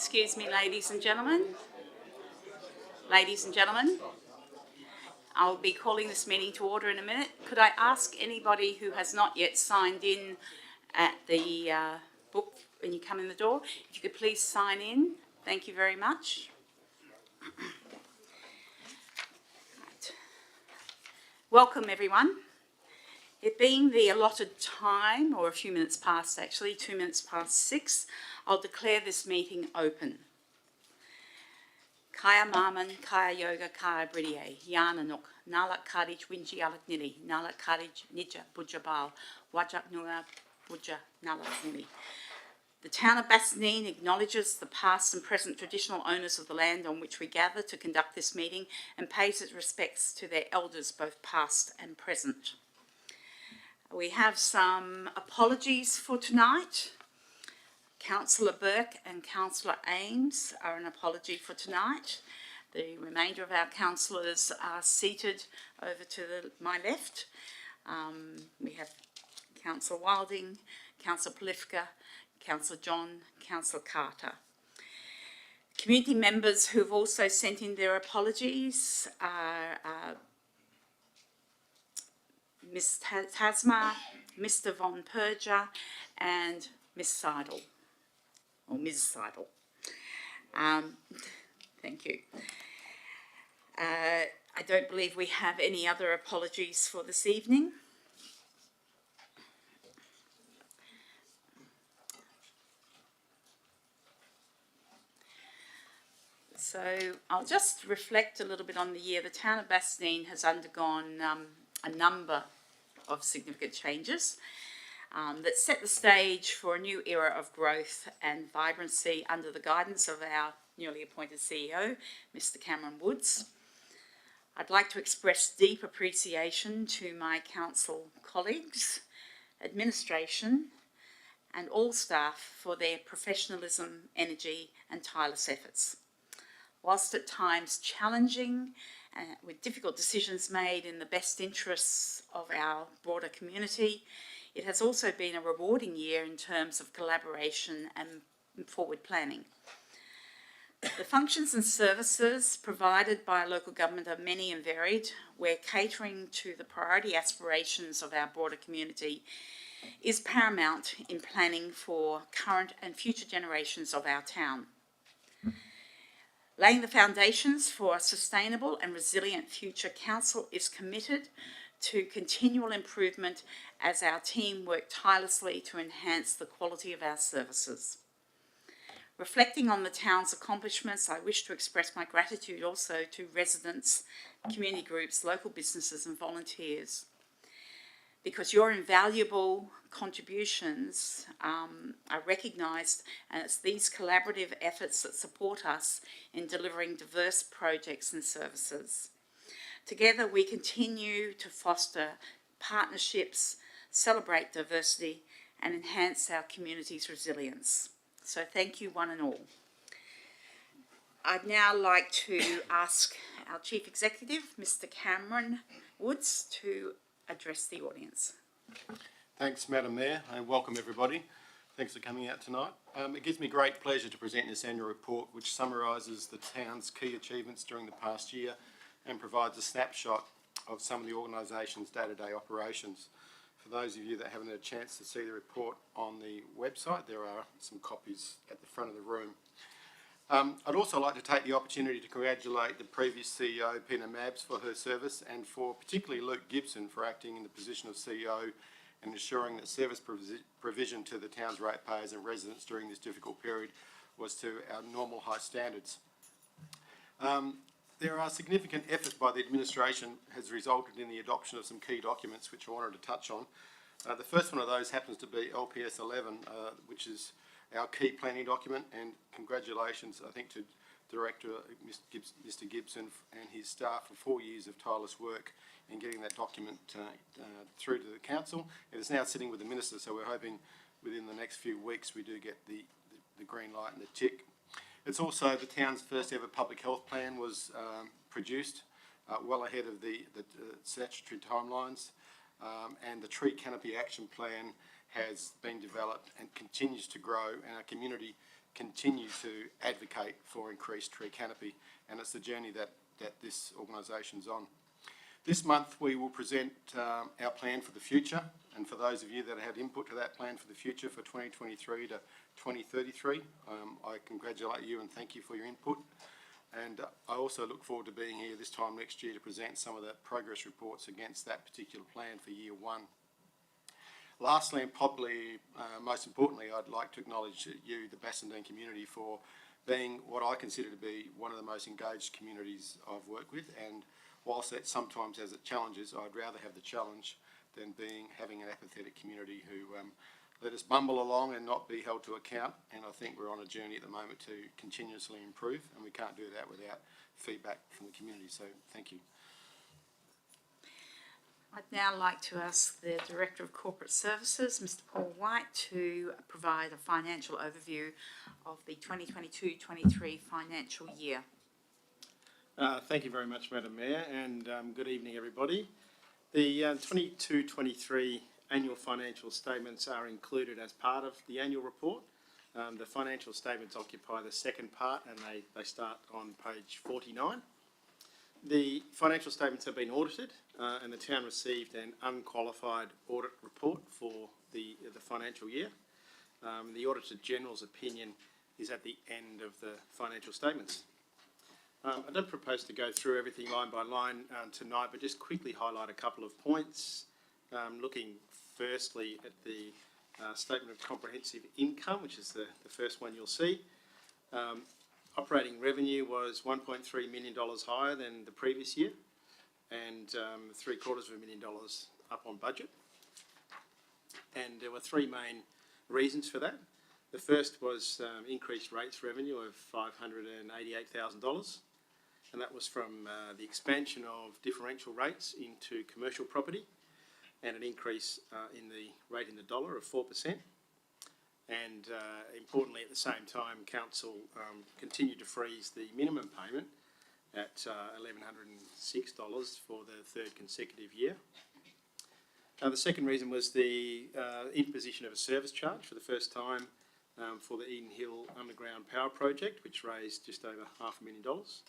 Excuse me, ladies and gentlemen. Ladies and gentlemen, I'll be calling this meeting to order in a minute. Could I ask anybody who has not yet signed in at the book when you come in the door, if you could please sign in. Thank you very much. Right. Welcome, everyone. It being the allotted time, or a few minutes past actually, 2 minutes past 6, I'll declare this meeting open. Kaya Maman, Kaya Yoga, Kaya Bridie, Yananuk, Nalak Kadij, Winji Alak Nili, Nalak Kadij, Nija, Bujabal, Wajak Nura, Buja, Nalak Nili. The town of Bassendean acknowledges the past and present traditional owners of the land on which we gather to conduct this meeting and pays its respects to their elders, both past and present. We have some apologies for tonight. Councillor Burke and Councillor Ames are an apology for tonight. The remainder of our councillors are seated over to my left. We have Councillor Wilding, Councillor Polifka, Councillor John, Councillor Carter. Community members who have also sent in their apologies are Ms Tasma, Mr Von Perger and Ms Seidel, or Ms Seidel. Thank you. I don't believe we have any other apologies for this evening. So I'll just reflect a little bit on the year. The town of Bassendean has undergone a number of significant changes that set the stage for a new era of growth and vibrancy under the guidance of our newly appointed CEO, Mr Cameron Woods. I'd like to express deep appreciation to my council colleagues, administration and all staff for their professionalism, energy and tireless efforts. Whilst at times challenging, with difficult decisions made in the best interests of our broader community, it has also been a rewarding year in terms of collaboration and forward planning. The functions and services provided by local government are many and varied, where catering to the priority aspirations of our broader community is paramount in planning for current and future generations of our town. Laying the foundations for a sustainable and resilient future, Council is committed to continual improvement as our team work tirelessly to enhance the quality of our services. Reflecting on the town's accomplishments, I wish to express my gratitude also to residents, community groups, local businesses and volunteers, because your invaluable contributions are recognised, and it's these collaborative efforts that support us in delivering diverse projects and services. Together we continue to foster partnerships, celebrate diversity and enhance our community's resilience. So thank you one and all. I'd now like to ask our Chief Executive, Mr Cameron Woods, to address the audience. Thanks, Madam Mayor, and welcome everybody. Thanks for coming out tonight. It gives me great pleasure to present this annual report, which summarises the town's key achievements during the past year and provides a snapshot of some of the organisation's day-to-day operations. For those of you that haven't had a chance to see the report on the website, there are some copies at the front of the room. I'd also like to take the opportunity to congratulate the previous CEO, Pina Mabs, for her service, and for particularly Luke Gibson for acting in the position of CEO and ensuring that service provision to the town's ratepayers and residents during this difficult period was to our normal high standards. There are significant efforts by the administration has resulted in the adoption of some key documents which I wanted to touch on. The first one of those happens to be LPS 11, which is our key planning document, and congratulations, I think, to Director Mr Gibson and his staff for 4 years of tireless work in getting that document through to the council. It is now sitting with the Minister, so we're hoping within the next few weeks we do get the green light and the tick. It's also the town's first ever public health plan was produced, well ahead of the statutory timelines, and the tree canopy action plan has been developed and continues to grow, and our community continue to advocate for increased tree canopy, and it's the journey that this organisation's on. This month we will present our plan for the future, and for those of you that had input to that plan for the future for 2023 to 2033, I congratulate you and thank you for your input. And I also look forward to being here this time next year to present some of the progress reports against that particular plan for year one. Lastly, and probably most importantly, I'd like to acknowledge you, the Bassendean community, for being what I consider to be one of the most engaged communities I've worked with. And whilst that sometimes has its challenges, I'd rather have the challenge than having an apathetic community who let us bumble along and not be held to account. And I think we're on a journey at the moment to continuously improve, and we can't do that without feedback from the community. So thank you. I'd now like to ask the Director of Corporate Services, Mr. Paul White, to provide a financial overview of the 2022-23 financial year. Thank you very much, Madam Mayor, and good evening, everybody. The 22-23 annual financial statements are included as part of the annual report. The financial statements occupy the second part, and they start on page 49. The financial statements have been audited, and the town received an unqualified audit report for the financial year. The Auditor General's opinion is at the end of the financial statements. I don't propose to go through everything line by line tonight, but just quickly highlight a couple of points. Looking firstly at the Statement of Comprehensive Income, which is the first one you'll see. Operating revenue was $1.3 million higher than the previous year, and $750,000 up on budget. And there were three main reasons for that. The first was increased rates revenue of $588,000, and that was from the expansion of differential rates into commercial property, and an increase in the rate in the dollar of 4%. And importantly, at the same time, Council continued to freeze the minimum payment at $1,106 for the third consecutive year. The second reason was the imposition of a service charge for the first time for the Eden Hill Underground Power Project, which raised just over $500,000,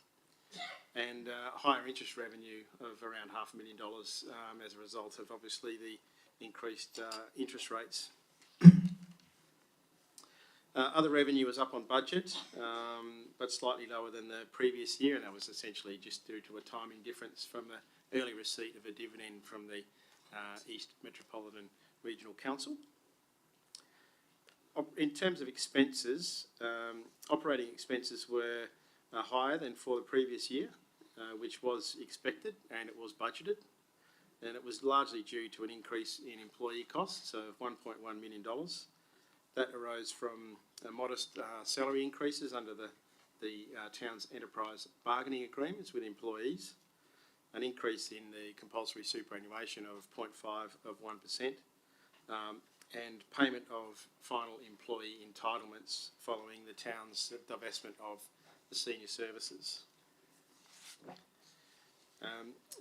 and higher interest revenue of around $500,000 as a result of obviously the increased interest rates. Other revenue was up on budget, but slightly lower than the previous year, and that was essentially just due to a timing difference from the early receipt of a dividend from the East Metropolitan Regional Council. In terms of expenses, operating expenses were higher than for the previous year, which was expected and it was budgeted, and it was largely due to an increase in employee costs of $1.1 million. That arose from modest salary increases under the town's enterprise bargaining agreements with employees, an increase in the compulsory superannuation of 0.1%, and payment of final employee entitlements following the town's divestment of the senior services.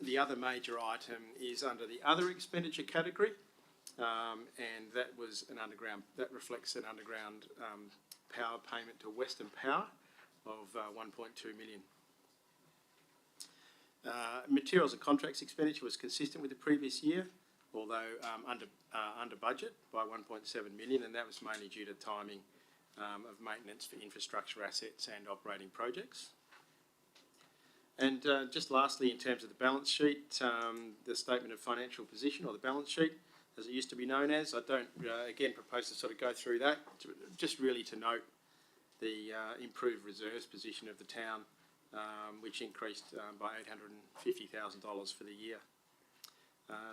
The other major item is under the other expenditure category, and that reflects an underground power payment to Western Power of $1.2 million. Materials and contracts expenditure was consistent with the previous year, although under budget by $1.7 million, and that was mainly due to timing of maintenance for infrastructure assets and operating projects. And just lastly, in terms of the balance sheet, the statement of financial position, or the balance sheet, as it used to be known as, I don't again propose to sort of go through that, just really to note the improved reserves position of the town, which increased by $850,000 for the year.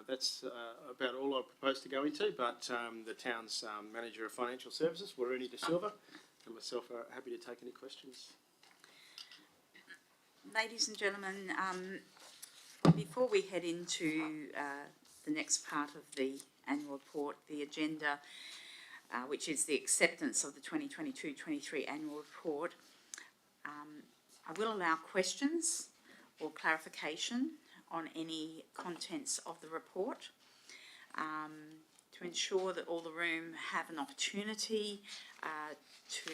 That's about all I propose to go into, but the town's Manager of Financial Services, Waruni De Silva, and myself are happy to take any questions. Ladies and gentlemen, before we head into the next part of the annual report, the agenda, which is the acceptance of the 2022-23 annual report, I will allow questions or clarification on any contents of the report. to ensure that all the room have an opportunity to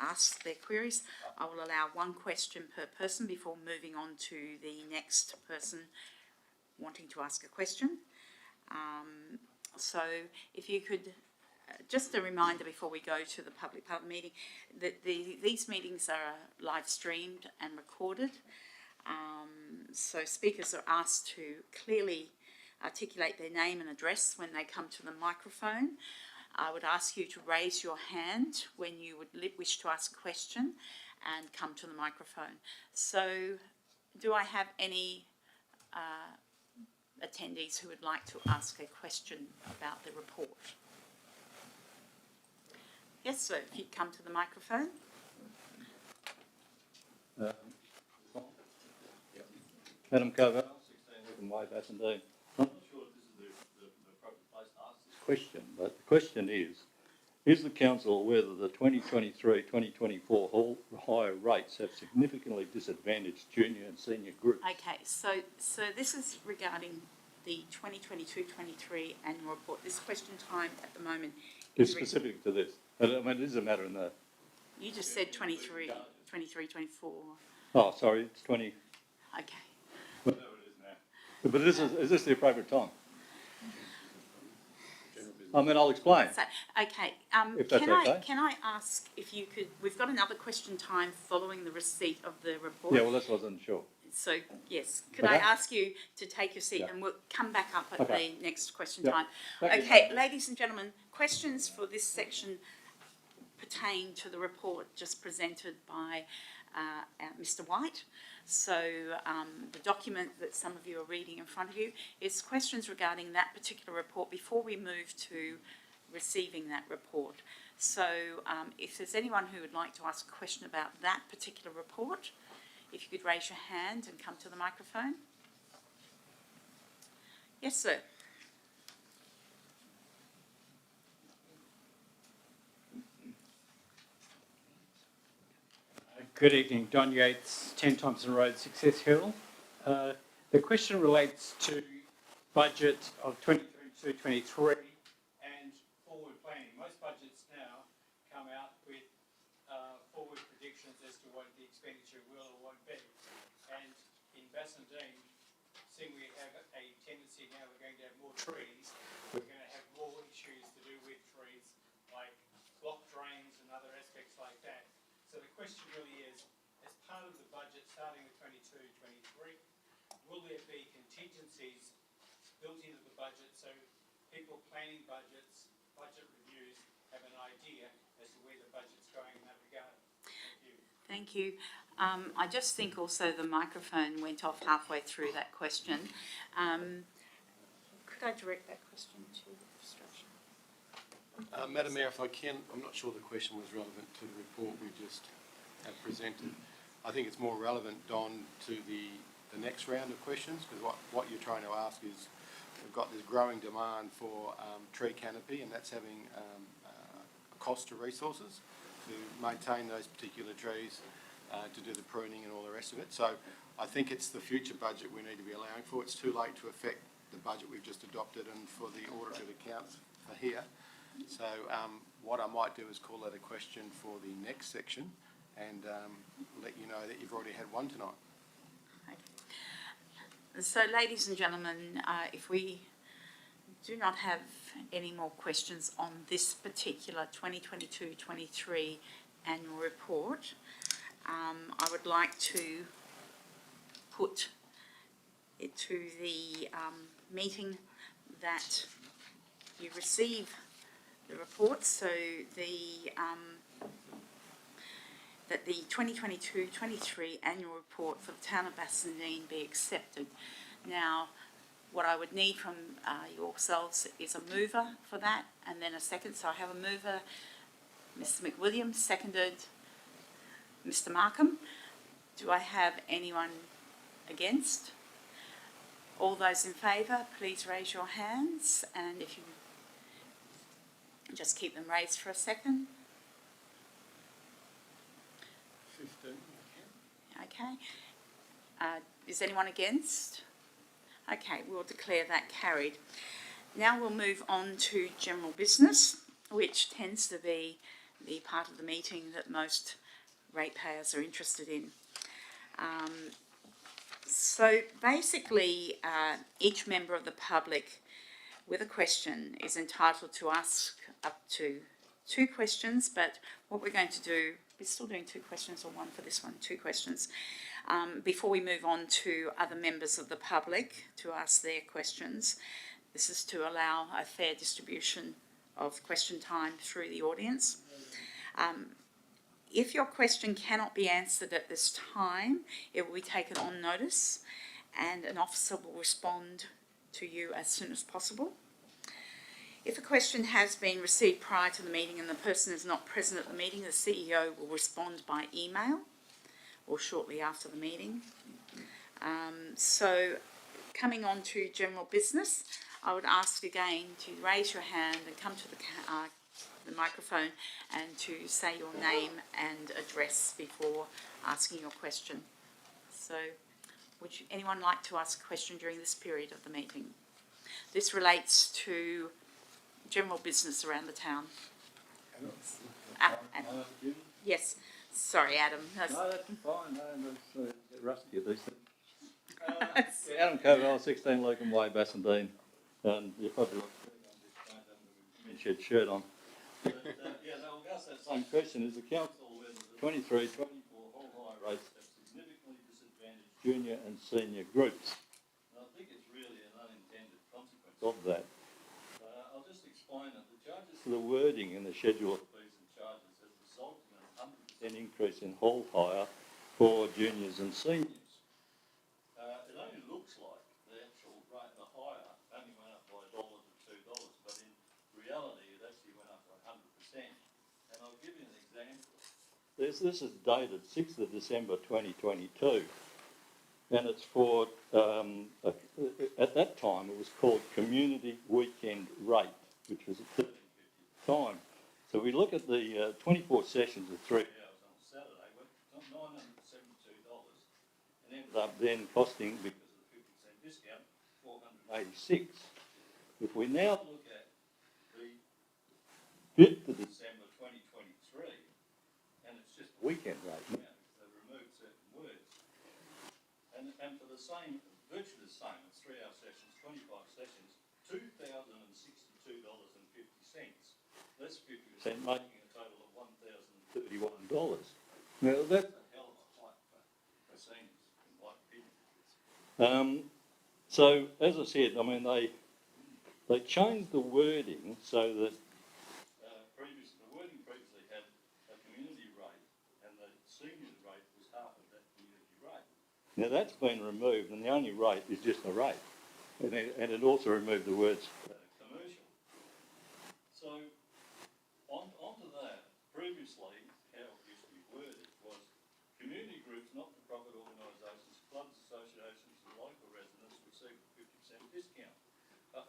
ask their queries, I will allow one question per person before moving on to the next person wanting to ask a question. So if you could, just a reminder before we go to the public part of the meeting, that these meetings are live streamed and recorded. So speakers are asked to clearly articulate their name and address when they come to the microphone. I would ask you to raise your hand when you would wish to ask a question and come to the microphone. So do I have any attendees who would like to ask a question about the report? Yes, sir, if you'd come to the microphone. Madam Covell, 16 Wickham Way, Bassendean. I'm not sure if this is the appropriate place to ask this question, but the question is the council aware that the 2023-2024 higher rates have significantly disadvantaged junior and senior groups? Okay, so this is regarding the 2022-23 annual report. This question time at the moment It's specific to this. I mean, it is a matter in the... You just said 23, 24. Oh, sorry, it's 20... Okay. Whatever it is now. But is this the appropriate time? I mean, I'll explain. So, okay. If that's okay. Can I ask if you could? We've got another question time following the receipt of the report. Yeah, well, that's what I wasn't sure. So yes, could I Okay. ask you to take your seat, Yeah. and we'll come back up at Okay. the next question Yeah. time. Thank you. Okay, ladies and gentlemen, questions for this section pertain to the report just presented by Mr. White. So the document that some of you are reading in front of you is questions regarding that particular report before we move to receiving that report. So if there's anyone who would like to ask a question about that particular report, if you could raise your hand and come to the microphone. Yes, sir. Good evening, Don Yates, 10 Thompson Road, Success Hill. The question relates to budget of 2022-23 and forward planning. Most budgets now come out with forward predictions as to what the expenditure will or won't be. And in Bassendean, seeing we have a tendency now we're going to have more trees, we're going to have more issues to do with trees like block drains and other aspects like that. So the question really is, as part of the budget starting with 22-23, will there be contingencies built into the budget so people planning budgets, budget reviews, have an idea as to where the budget's going in that regard? Thank you. I just think also the microphone went off halfway through that question. Could I direct that question to the instruction? Madam Mayor, if I can, I'm not sure the question was relevant to the report we just have presented. I think it's more relevant, Don, to the next round of questions, because what you're trying to ask is we've got this growing demand for tree canopy, and that's having a cost to resources to maintain those particular trees, to do the pruning and all the rest of it. So I think it's the future budget we need to be allowing for. It's too late to affect the budget we've just adopted and for the audited accounts for here. So what I might do is call that a question for the next section and let you know that you've already had one tonight. Okay. So ladies and gentlemen, if we do not have any more questions on this particular 2022-23 annual report, I would like to put it to the meeting that you receive the report, so that the 2022-23 annual report for the town of Bassendean be accepted. Now, what I would need from yourselves is a mover for that, and then a second. So I have a mover, Mr. McWilliams, seconded Mr. Markham. Do I have anyone against? All those in favour, please raise your hands, and if you just keep them raised for a second. 15. Okay. Is anyone against? Okay, we'll declare that carried. Now we'll move on to general business, which tends to be the part of the meeting that most ratepayers are interested in. So basically, each member of the public with a question is entitled to ask up to 2 questions, but what we're going to do, we're still doing 2 questions or one for this one, 2 questions, before we move on to other members of the public to ask their questions. This is to allow a fair distribution of question time through the audience. If your question cannot be answered at this time, it will be taken on notice and an officer will respond to you as soon as possible. If a question has been received prior to the meeting and the person is not present at the meeting, the CEO will respond by email or shortly after the meeting. So coming on to general business, I would ask again to raise your hand and come to the microphone and to say your name and address before asking your question. So would anyone like to ask a question during this period of the meeting? This relates to general business around the town. Adam. Yes, sorry Adam. No, that's fine, no, that's a bit rusty at these things. Adam Covell, 16 Lucan Way, Bassendean, and you probably look good on this shed shirt on. But, yeah, they'll ask that same question. Is the council aware that the 23-24 whole high rates have significantly disadvantaged junior and senior groups? And I think it's really an unintended consequence of that. I'll just explain that the charges for the wording in the schedule of fees and charges has resulted in a 100% increase in hall hire for juniors and seniors. It only looks like the actual rate, the hire, only went up by $1 to $2, but in reality it actually went up by 100%. And I'll give you an example. This is dated 6th of December 2022, and it's for, at that time it was called Community Weekend Rate, which was at $13.50 at the time. So we look at the 24 sessions of 3 hours on Saturday, we're $972, and ended up then costing, because of the 50% discount, $486. If we now look at the 5th of December 2023, and it's just a weekend rate now, because they've removed certain words. And for the same, virtually the same, it's 3-hour sessions, 25 sessions, $2,062.50. That's 50%, making a total of $1,031. Now that's a hell of a hike for seniors, in my opinion. So as I said, I mean they changed the wording so that the wording previously had a community rate, and the senior rate was half of that community rate. Now that's been removed, and the only rate is just a rate, and it also removed the words commercial. So onto that, previously how it used to be worded was community groups, not-for-profit organisations, clubs, associations, and local residents receive a 50% discount.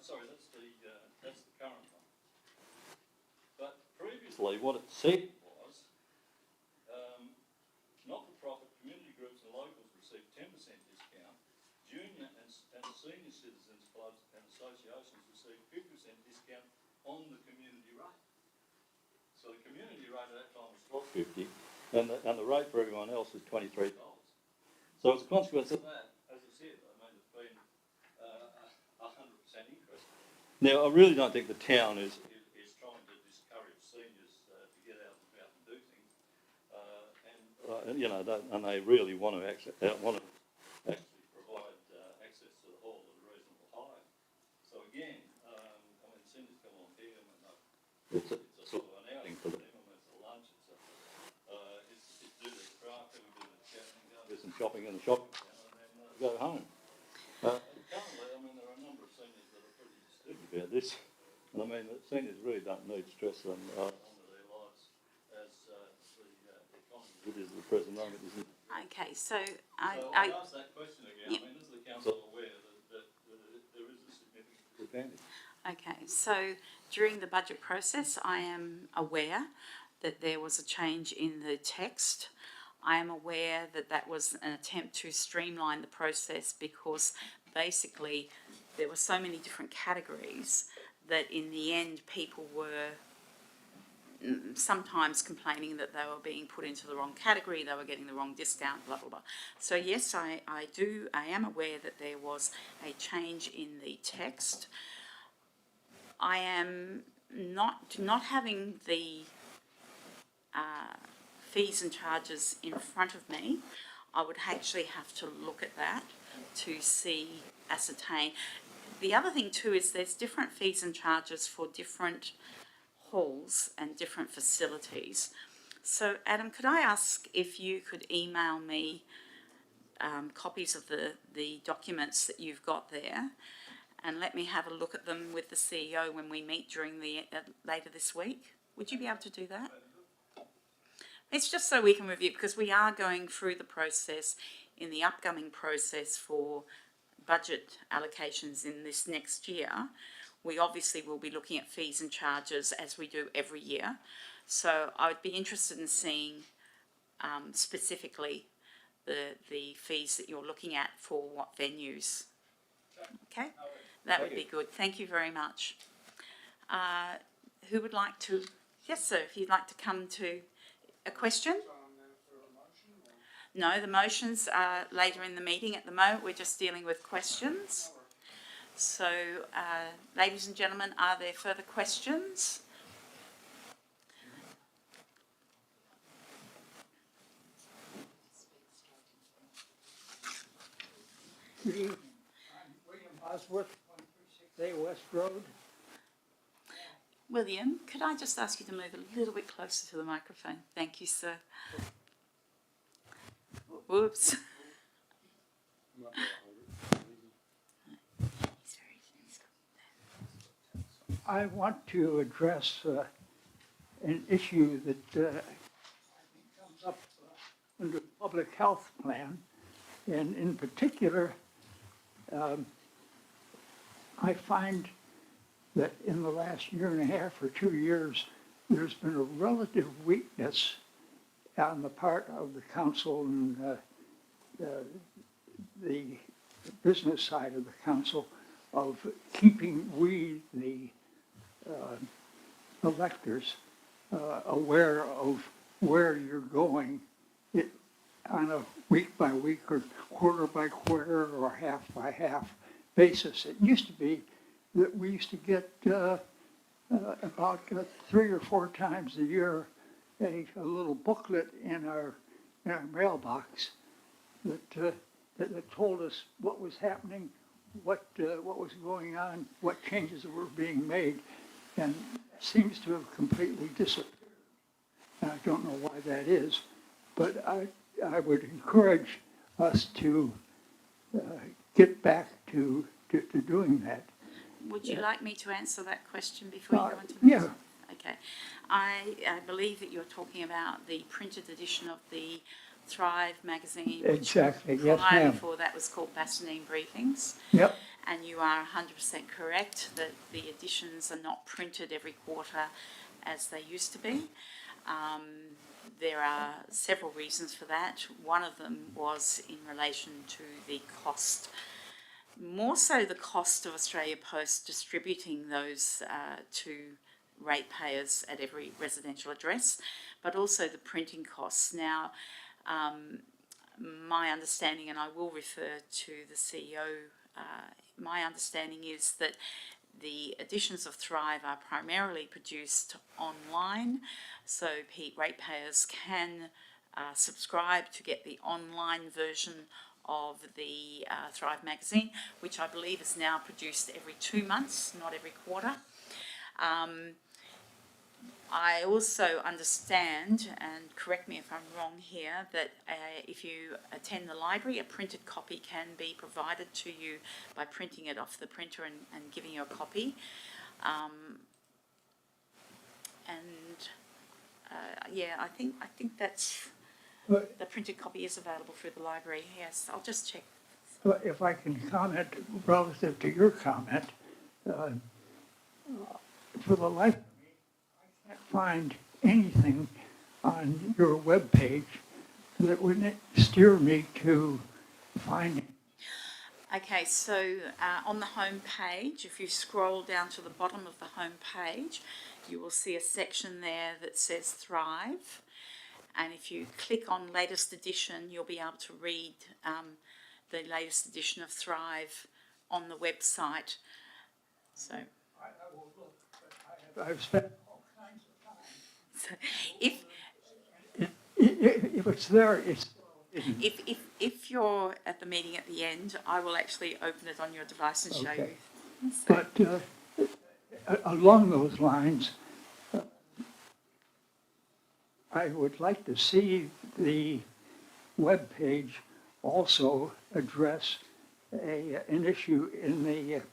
Sorry, that's the current one. But previously, what it said was, not-for-profit community groups and locals receive 10% discount. Junior and senior citizens clubs and associations receive 50% discount on the community rate. So the community rate at that time was $12.50, and the rate for everyone else is $23. So as a consequence of that, as I said, I mean, it's been a 100% increase. Now, I really don't think the town is trying to discourage seniors to get out and about and do things, and they really want to actually provide access to the hall at a reasonable hire. So again, I mean, seniors come on here, it's a sort of an outing for them. I mean, it's a lunch, it's do their craft, have a bit of chatting, go do some shopping in the shopping centre, and then go home. Currently, I mean, there are a number of seniors that are pretty disturbed about this, and I mean, the seniors really don't need stress onto their lives as the economy it is at the present moment, isn't it? Okay, so I ask that question again. Yep. I mean, is the council aware that there is a significant disadvantage? Okay, so during the budget process, I am aware that there was a change in the text. I am aware that that was an attempt to streamline the process because basically there were so many different categories that in the end people were sometimes complaining that they were being put into the wrong category, they were getting the wrong discount, blah, blah, blah. So yes, I am aware that there was a change in the text. I am not having the fees and charges in front of me. I would actually have to look at that to ascertain. The other thing too is there's different fees and charges for different halls and different facilities. So Adam, could I ask if you could email me copies of the documents that you've got there, and let me have a look at them with the CEO when we meet during later this week? Would you be able to do that? It's just so we can review, because we are going through the process in the upcoming process for budget allocations in this next year. We obviously will be looking at fees and charges as we do every year. So I would be interested in seeing specifically the fees that you're looking at for what venues. Okay, that would be good. Thank you very much. Who would like to? Yes, sir, if you'd like to come to a question. No, the motions are later in the meeting. At the moment, we're just dealing with questions. So, ladies and gentlemen, are there further questions? Good evening. I'm William Bosworth, 136A West Road. William, could I just ask you to move a little bit closer to the microphone? Thank you, sir. Whoops. I want to address an issue that I think comes up under the public health plan, and in particular, I find that in the last year and a half or 2 years, there's been a relative weakness on the part of the council and the business side of the council of keeping the electors aware of where you're going on a week by week or quarter by quarter or half by half basis. It used to be that we used to get about 3 or 4 times a year a little booklet in our mailbox that told us what was happening, what was going on, what changes were being made, and it seems to have completely disappeared. And I don't know why that is, but I would encourage us to get back to doing that. Would you like me to answer that question before you go into Yeah. this? Okay. I believe that you're talking about the printed edition of the Thrive magazine. Exactly, yes, Prior ma'am. before that was called Bassendean Briefings. Yep. And you are 100% correct that the editions are not printed every quarter as they used to be. There are several reasons for that. One of them was in relation to the cost, more so the cost of Australia Post distributing those to ratepayers at every residential address, but also the printing costs. Now, my understanding, and I will refer to the CEO, my understanding is that the editions of Thrive are primarily produced online, so ratepayers can subscribe to get the online version of the Thrive magazine, which I believe is now produced every 2 months, not every quarter. I also understand, and correct me if I'm wrong here, that if you attend the library, a printed copy can be provided to you by printing it off the printer and giving you a copy. I think that's, the printed copy is available through the library, yes. I'll just check. If I can comment relative to your comment, for the life of me, I can't find anything on your webpage that would steer me to finding. Okay, so on the home page, if you scroll down to the bottom of the home page, you will see a section there that says Thrive. And if you click on latest edition, you'll be able to read the latest edition of Thrive on the website. So, I've spent all kinds of time. so If it's there, it's if you're at the meeting at the end, I will actually open it on your device and show Okay. you. So, But along those lines, I would like to see the webpage also address an issue in the,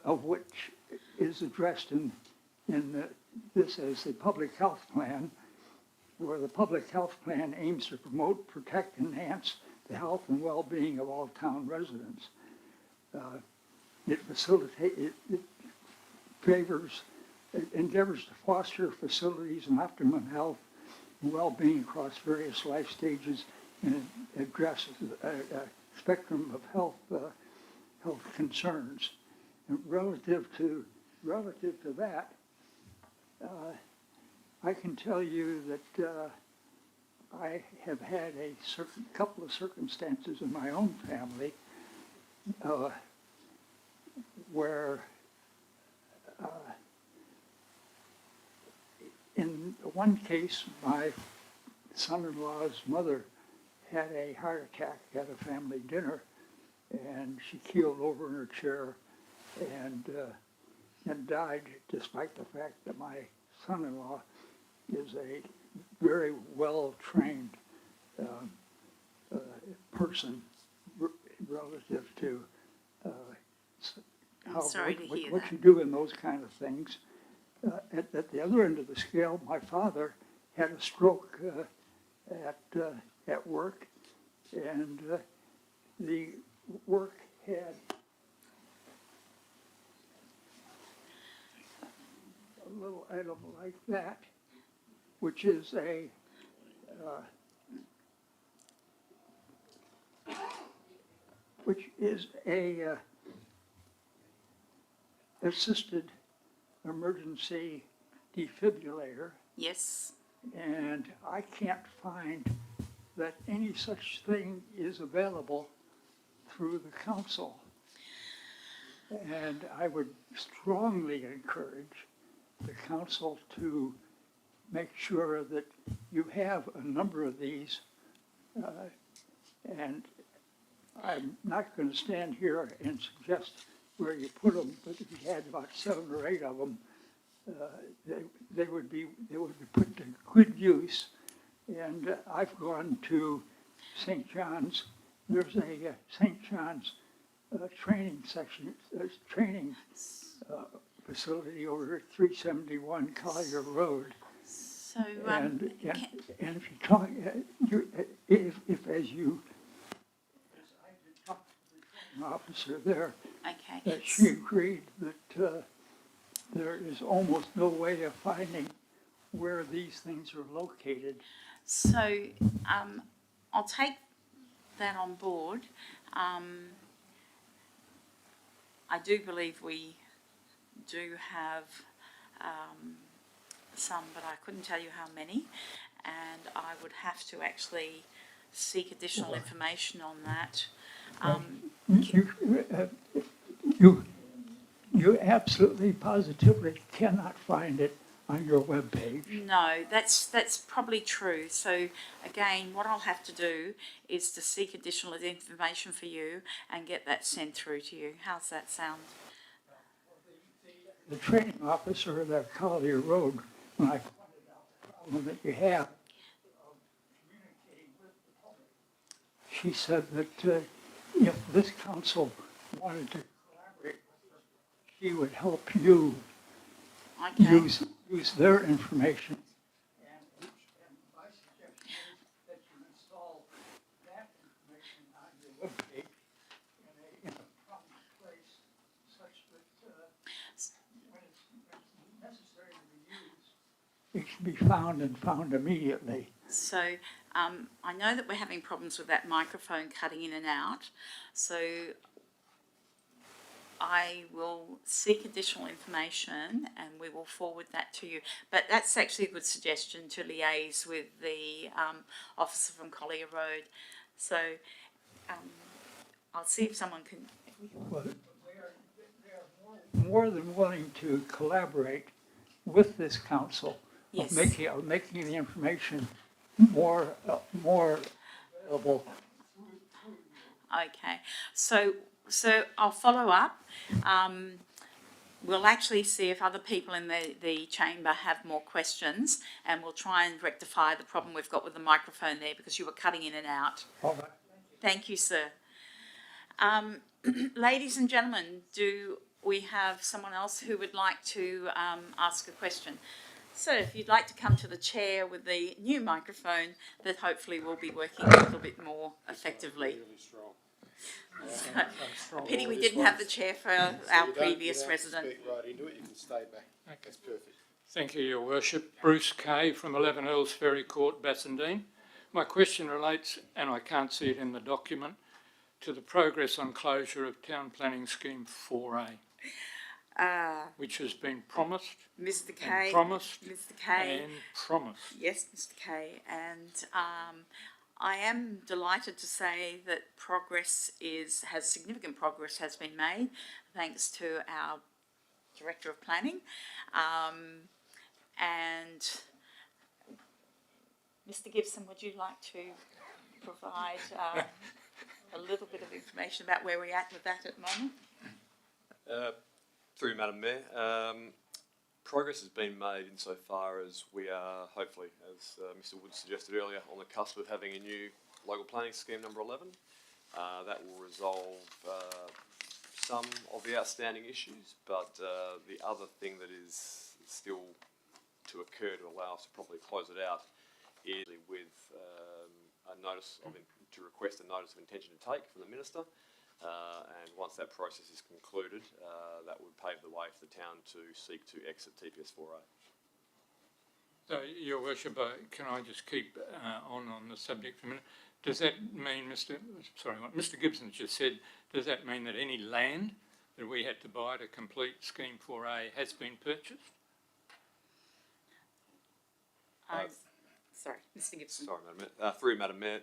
of which is addressed in this as the public health plan, where the public health plan aims to promote, protect, enhance the health and well-being of all town residents. It favors, it endeavors to foster facilities and optimum health and well-being across various life stages, and it addresses a spectrum of health concerns. And relative to that, I can tell you that I have had a couple of circumstances in my own family where in one case, my son-in-law's mother had a heart attack at a family dinner, and she keeled over in her chair and died, despite the fact that my son-in-law is a very well-trained person relative to what you do in those kind of things. At the other end of the scale, my father had a stroke at work, and the work had a little item like that, which is a assisted emergency defibrillator, yes. and I can't find that any such thing is available through the council. And I would strongly encourage the council to make sure that you have a number of these. And I'm not going to stand here and suggest where you put them, but if you had about 7 or 8 of them, they would be put to good use. And I've gone to St. John's. There's a St. John's training section, training facility over at 371 Collier Road. So, And if you talk, if as you, as I did talk to the training officer there, okay. that she agreed that there is almost no way of finding where these things are located. So, I'll take that on board. I do believe we do have some, but I couldn't tell you how many, and I would have to actually seek additional information on that. You absolutely positively cannot find it on your webpage. No, that's probably true. So again, what I'll have to do is to seek additional information for you and get that sent through to you. How's that sound? The training officer at Collier Road, when I pointed out the problem that you have of communicating with the public, she said that if this council wanted to collaborate with her, she would help you Okay. use their information. And my suggestion is that you install that information on your webpage in a proper place, such that when it's necessary to be used, it can be found and found immediately. So I know that we're having problems with that microphone cutting in and out. So I will seek additional information and we will forward that to you. But that's actually a good suggestion to liaise with the officer from Collier Road. So I'll see if someone can. Well, they are more than willing to collaborate with this council Yes. of making the information more available. Okay, so I'll follow up. We'll actually see if other people in the chamber have more questions, and we'll try and rectify the problem we've got with the microphone there because you were cutting in and out. All right. Thank you, sir. Ladies and gentlemen, do we have someone else who would like to ask a question? So if you'd like to come to the chair with the new microphone that hopefully will be working a little bit more effectively. So, pity we didn't have the chair for our previous resident. Speak right into it, you can stay back. Okay. That's perfect. Thank you, Your Worship. Bruce Kay from 11 Earls Ferry Court, Bassendean. My question relates, and I can't see it in the document, to the progress on closure of Town Planning Scheme 4A, which has been promised, Mr. Kay. promised, Mr. Kay. and promised. Yes, Mr. Kay, and I am delighted to say that significant progress has been made, thanks to our Director of Planning, and Mr. Gibson, would you like to provide a little bit of information about where we're at with that at the moment? Through Madam Mayor, progress has been made insofar as we are hopefully, as Mr. Wood suggested earlier, on the cusp of having a new local planning scheme number 11. That will resolve some of the outstanding issues, but the other thing that is still to occur to allow us to properly close it out is with a notice of to request a notice of intention to take from the Minister. And once that process is concluded, that would pave the way for the town to seek to exit TPS 4A. So, Your Worship, can I just keep on the subject for a minute? Does that mean, what Mr. Gibson just said, does that mean that any land that we had to buy to complete Scheme 4A has been purchased? Sorry, Mr. Gibson. Sorry, Madam Mayor. Through Madam Mayor,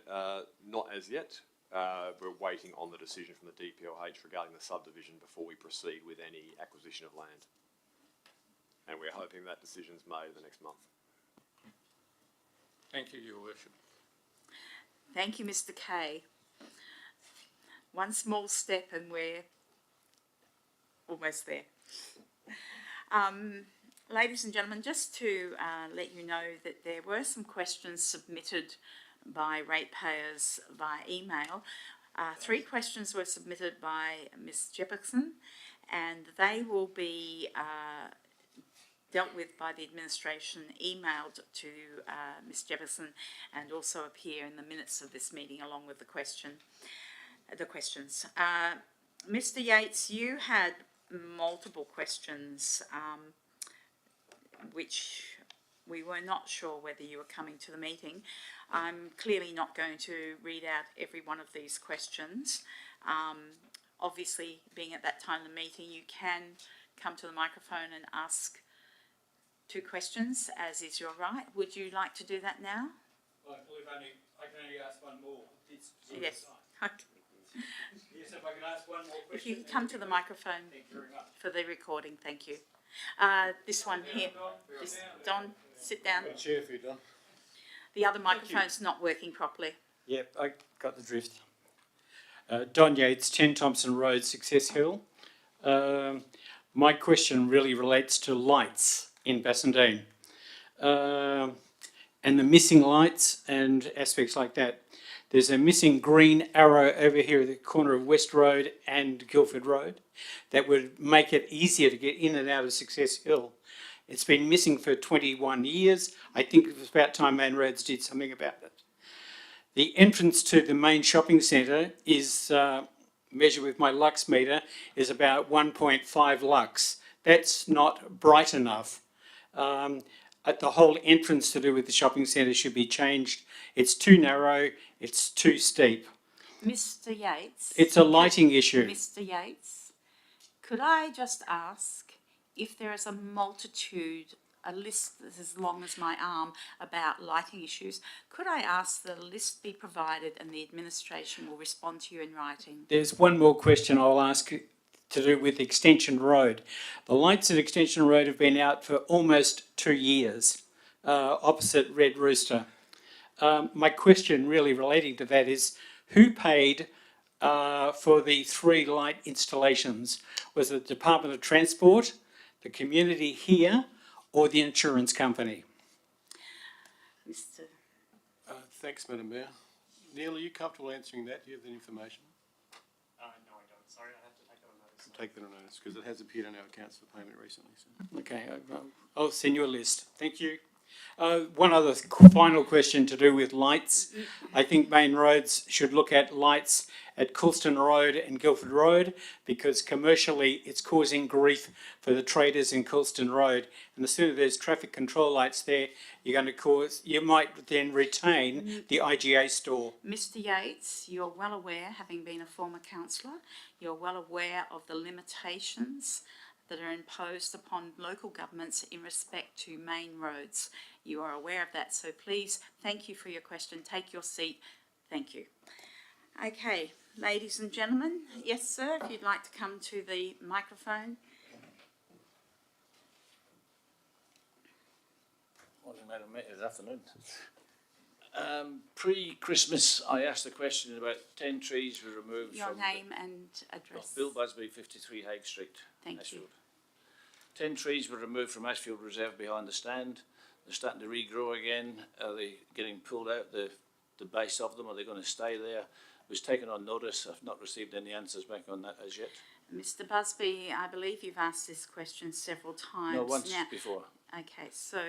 not as yet. We're waiting on the decision from the DPLH regarding the subdivision before we proceed with any acquisition of land. And we're hoping that decision's made the next month. Thank you, Your Worship. Thank you, Mr. Kay. One small step and we're almost there. Ladies and gentlemen, just to let you know that there were some questions submitted by ratepayers via email. 3 questions were submitted by Ms. Jefferson, and they will be dealt with by the administration, emailed to Ms. Jefferson, and also appear in the minutes of this meeting along with the questions. Mr. Yates, you had multiple questions, which we were not sure whether you were coming to the meeting. I'm clearly not going to read out every one of these questions. Obviously, being at that time of the meeting, you can come to the microphone and ask 2 questions, as is your right. Would you like to do that now? Well, I can only ask one more. Yes. Okay. Yes, if I can ask one more question. If you could come to the microphone Thank you very much. for the recording, thank you. This one here. Don, sit down. Got a chair for you, Don. The other microphone's not working properly. Yep, I got the drift. Don Yates, 10 Thompson Road, Success Hill. My question really relates to lights in Bassendean. And the missing lights and aspects like that. There's a missing green arrow over here at the corner of West Road and Guildford Road that would make it easier to get in and out of Success Hill. It's been missing for 21 years. I think it was about time Man Roads did something about it. The entrance to the main shopping centre is, measured with my lux meter, is about 1.5 lux. That's not bright enough. At the whole entrance to do with the shopping centre should be changed. It's too narrow, it's too steep. Mr. Yates. It's a lighting issue. Mr. Yates, Could I just ask if there is a list that's as long as my arm about lighting issues, could I ask that a list be provided and the administration will respond to you in writing? There's one more question I'll ask to do with Extension Road. The lights at Extension Road have been out for almost 2 years, opposite Red Rooster. My question really relating to that is, who paid for the 3 light installations? Was it the Department of Transport, the community here, or the insurance company? Mr. Thanks, Madam Mayor. Neil, are you comfortable answering that? Do you have the information? No, I don't. Sorry, I have to take that on notice. Take that on notice, because it has appeared on our accounts for payment recently. So. Okay, I'll send you a list. Thank you. One other final question to do with lights. I think Main Roads should look at lights at Coulston Road and Guildford Road, because commercially it's causing grief for the traders in Coulston Road. And the sooner there's traffic control lights there, you might then retain the IGA store. Mr. Yates, you're well aware, having been a former councillor, you're well aware of the limitations that are imposed upon local governments in respect to main roads. You are aware of that, so please, thank you for your question. Take your seat. Thank you. Okay, ladies and gentlemen. Yes, sir, if you'd like to come to the microphone. Morning, Madam Mayor. Good afternoon. Pre-Christmas, I asked a question about 10 trees were removed Your from... name and address. Bill Busby, 53 Hague Street, Thank Ashfield. you. 10 trees were removed from Ashfield Reserve behind the stand. They're starting to regrow again. Are they getting pulled out, the base of them? Are they going to stay there? It was taken on notice. I've not received any answers back on that as yet. Mr. Busby, I believe you've asked this question several times. No, once now. before. Okay, so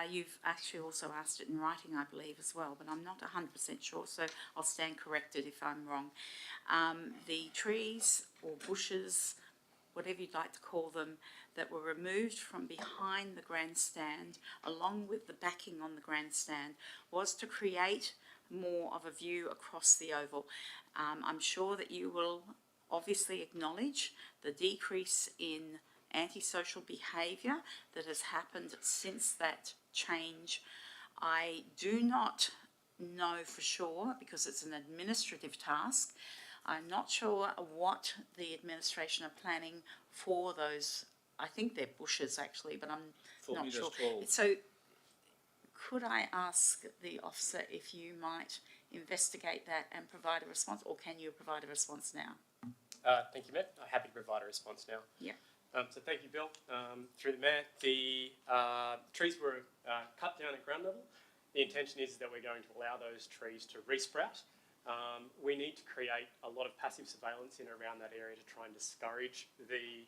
you've actually also asked it in writing, I believe, as well, but I'm not 100% sure, so I'll stand corrected if I'm wrong. The trees or bushes, whatever you'd like to call them, that were removed from behind the grandstand, along with the backing on the grandstand, was to create more of a view across the oval. I'm sure that you will obviously acknowledge the decrease in antisocial behaviour that has happened since that change. I do not know for sure, because it's an administrative task, I'm not sure what the administration are planning for those. I think they're bushes actually, but I'm 4 not metres sure. tall. So could I ask the officer if you might investigate that and provide a response, or can you provide a response now? Thank you, Mayor. I'm happy to provide a response now. Yeah. So thank you, Bill. Through the Mayor, the trees were cut down at ground level. The intention is that we're going to allow those trees to resprout. We need to create a lot of passive surveillance in and around that area to try and discourage the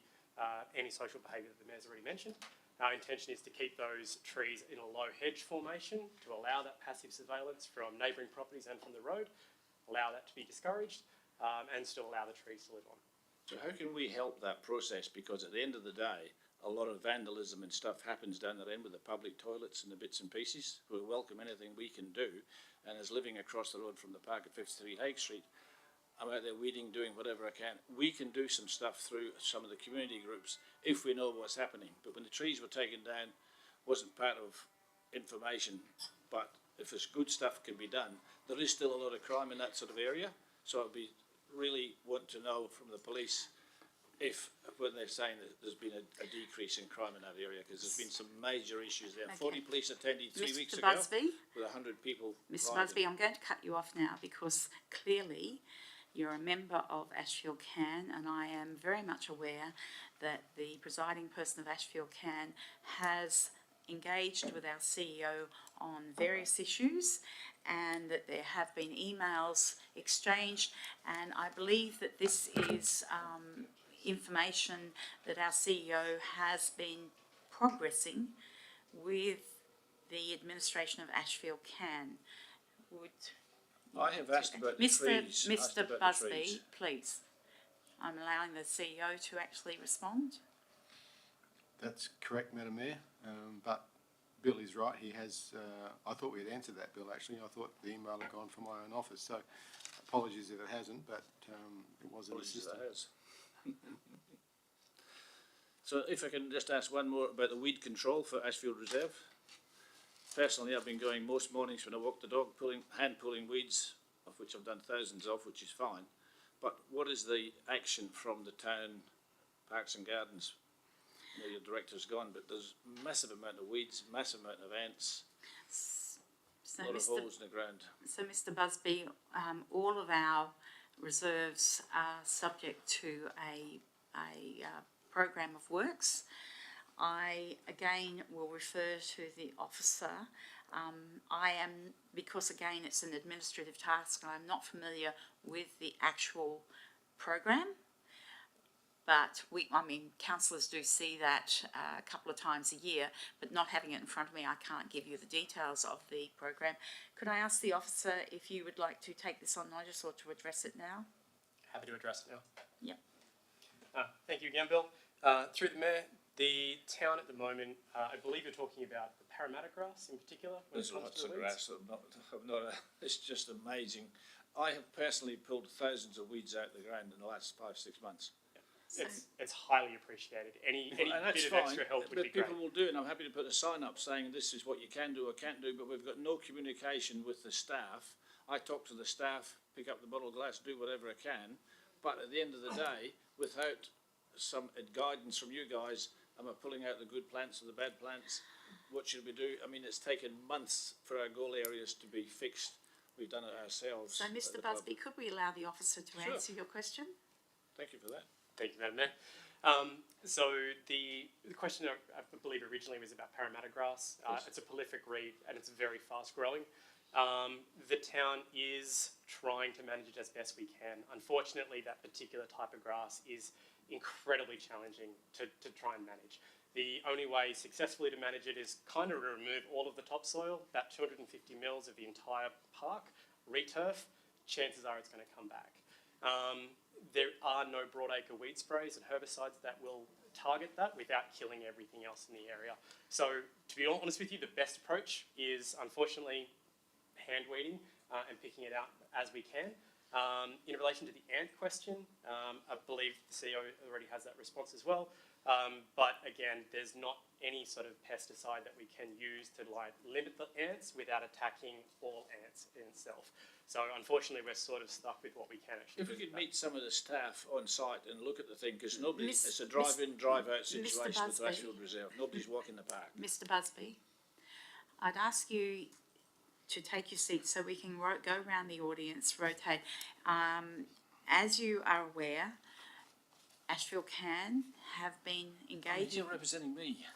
antisocial behaviour that the Mayor's already mentioned. Our intention is to keep those trees in a low hedge formation to allow that passive surveillance from neighbouring properties and from the road, allow that to be discouraged, and still allow the trees to live on. So how can we help that process? Because at the end of the day, a lot of vandalism and stuff happens down the end with the public toilets and the bits and pieces. We welcome anything we can do. And as living across the road from the park at 53 Hague Street, I'm out there weeding, doing whatever I can. We can do some stuff through some of the community groups if we know what's happening. But when the trees were taken down, wasn't part of information. But if there's good stuff can be done, there is still a lot of crime in that sort of area. So I'd be really want to know from the police if, when they're saying that there's been a decrease in crime in that area, because there's been some major issues there. Okay. 40 police attended 3 weeks Mr. ago Busby? with 100 people. Mr. rioting. Busby, I'm going to cut you off now because clearly you're a member of Ashfield CAN, and I am very much aware that the presiding person of Ashfield CAN has engaged with our CEO on various issues, and that there have been emails exchanged, and I believe that this is information that our CEO has been progressing with the administration of Ashfield CAN. I have asked about the trees. asked Mr. about the Busby, trees. please. I'm allowing the CEO to actually respond. That's correct, Madam Mayor, but Bill is right. He has, I thought we had answered that, Bill, actually. I thought the email had gone from my own office, so apologies if it hasn't, but it was in the Apologies if system. that has. So if I can just ask one more about the weed control for Ashfield Reserve. Personally, I've been going most mornings when I walk the dog, hand pulling weeds, of which I've done thousands of, which is fine. But what is the action from the town parks and gardens? I know your director's gone, but there's massive amount of weeds, massive amount of ants, So a lot of Mr. holes in the ground. So Mr Busby, all of our reserves are subject to a program of works. I again will refer to the officer. Because again it's an administrative task, I'm not familiar with the actual program. But councillors do see that a couple of times a year, but not having it in front of me, I can't give you the details of the program. Could I ask the officer if you would like to take this on notice or to address it now? Happy to address it now. Yep. Thank you again, Bill. Through the Mayor, the town at the moment, I believe you're talking about the Parramatta grass in particular. When There's it comes lots to of the weeds. grass. It's just amazing. I have personally pulled thousands of weeds out of the ground in the last 5-6 months. It's highly appreciated. Any And that's bit of fine, extra help would but be great. people will do it, and I'm happy to put a sign up saying this is what you can do or can't do, but we've got no communication with the staff. I talk to the staff, pick up the bottle glass, do whatever I can, but at the end of the day, without some guidance from you guys, am I pulling out the good plants or the bad plants? What should we do? I mean, it's taken months for our goal areas to be fixed. We've done it ourselves. So Mr Busby, could we allow the officer to Sure. answer your question? Thank you for that. Thank you, Madam Mayor. So the question I believe originally was about Parramatta grass. Yes. It's a prolific reed and it's very fast growing. The town is trying to manage it as best we can. Unfortunately, that particular type of grass is incredibly challenging to try and manage. The only way successfully to manage it is kind of remove all of the topsoil, about 250 mils of the entire park, returf, chances are it's going to come back. There are no broadacre weed sprays and herbicides that will target that without killing everything else in the area. So to be honest with you, the best approach is unfortunately hand weeding and picking it out as we can. In relation to the ant question, I believe the CEO already has that response as well. But again, there's not any sort of pesticide that we can use to limit the ants without attacking all ants in itself. So unfortunately, we're sort of stuck with what we can actually If do. we could meet some of the staff on site and look at the thing, because nobody, Miss- it's a drive-in, drive-out Mr. situation with Busby. Ashfield Reserve. Nobody's walking the park. Mr Busby, I'd ask you to take your seat so we can go around the audience, rotate. As you are aware, Ashfield can have been engaged. You're representing me.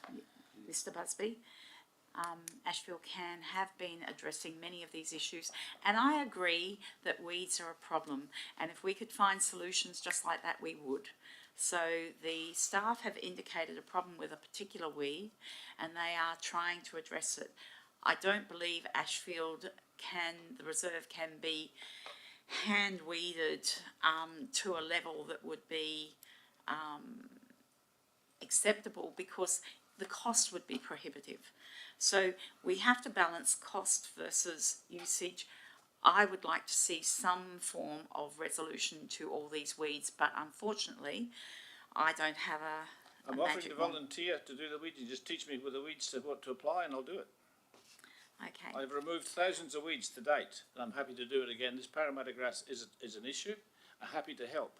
Mr Busby, Ashfield can have been addressing many of these issues, and I agree that weeds are a problem, and if we could find solutions just like that, we would. So the staff have indicated a problem with a particular weed, and they are trying to address it. I don't believe Ashfield the reserve can be hand weeded to a level that would be acceptable, because the cost would be prohibitive. So we have to balance cost versus usage. I would like to see some form of resolution to all these weeds, but unfortunately, I don't have I'm offering to volunteer to do the weeds. You just teach me with the weeds what to apply and I'll do it. Okay. I've removed thousands of weeds to date, and I'm happy to do it again. This Parramatta grass is an issue. I'm happy to help.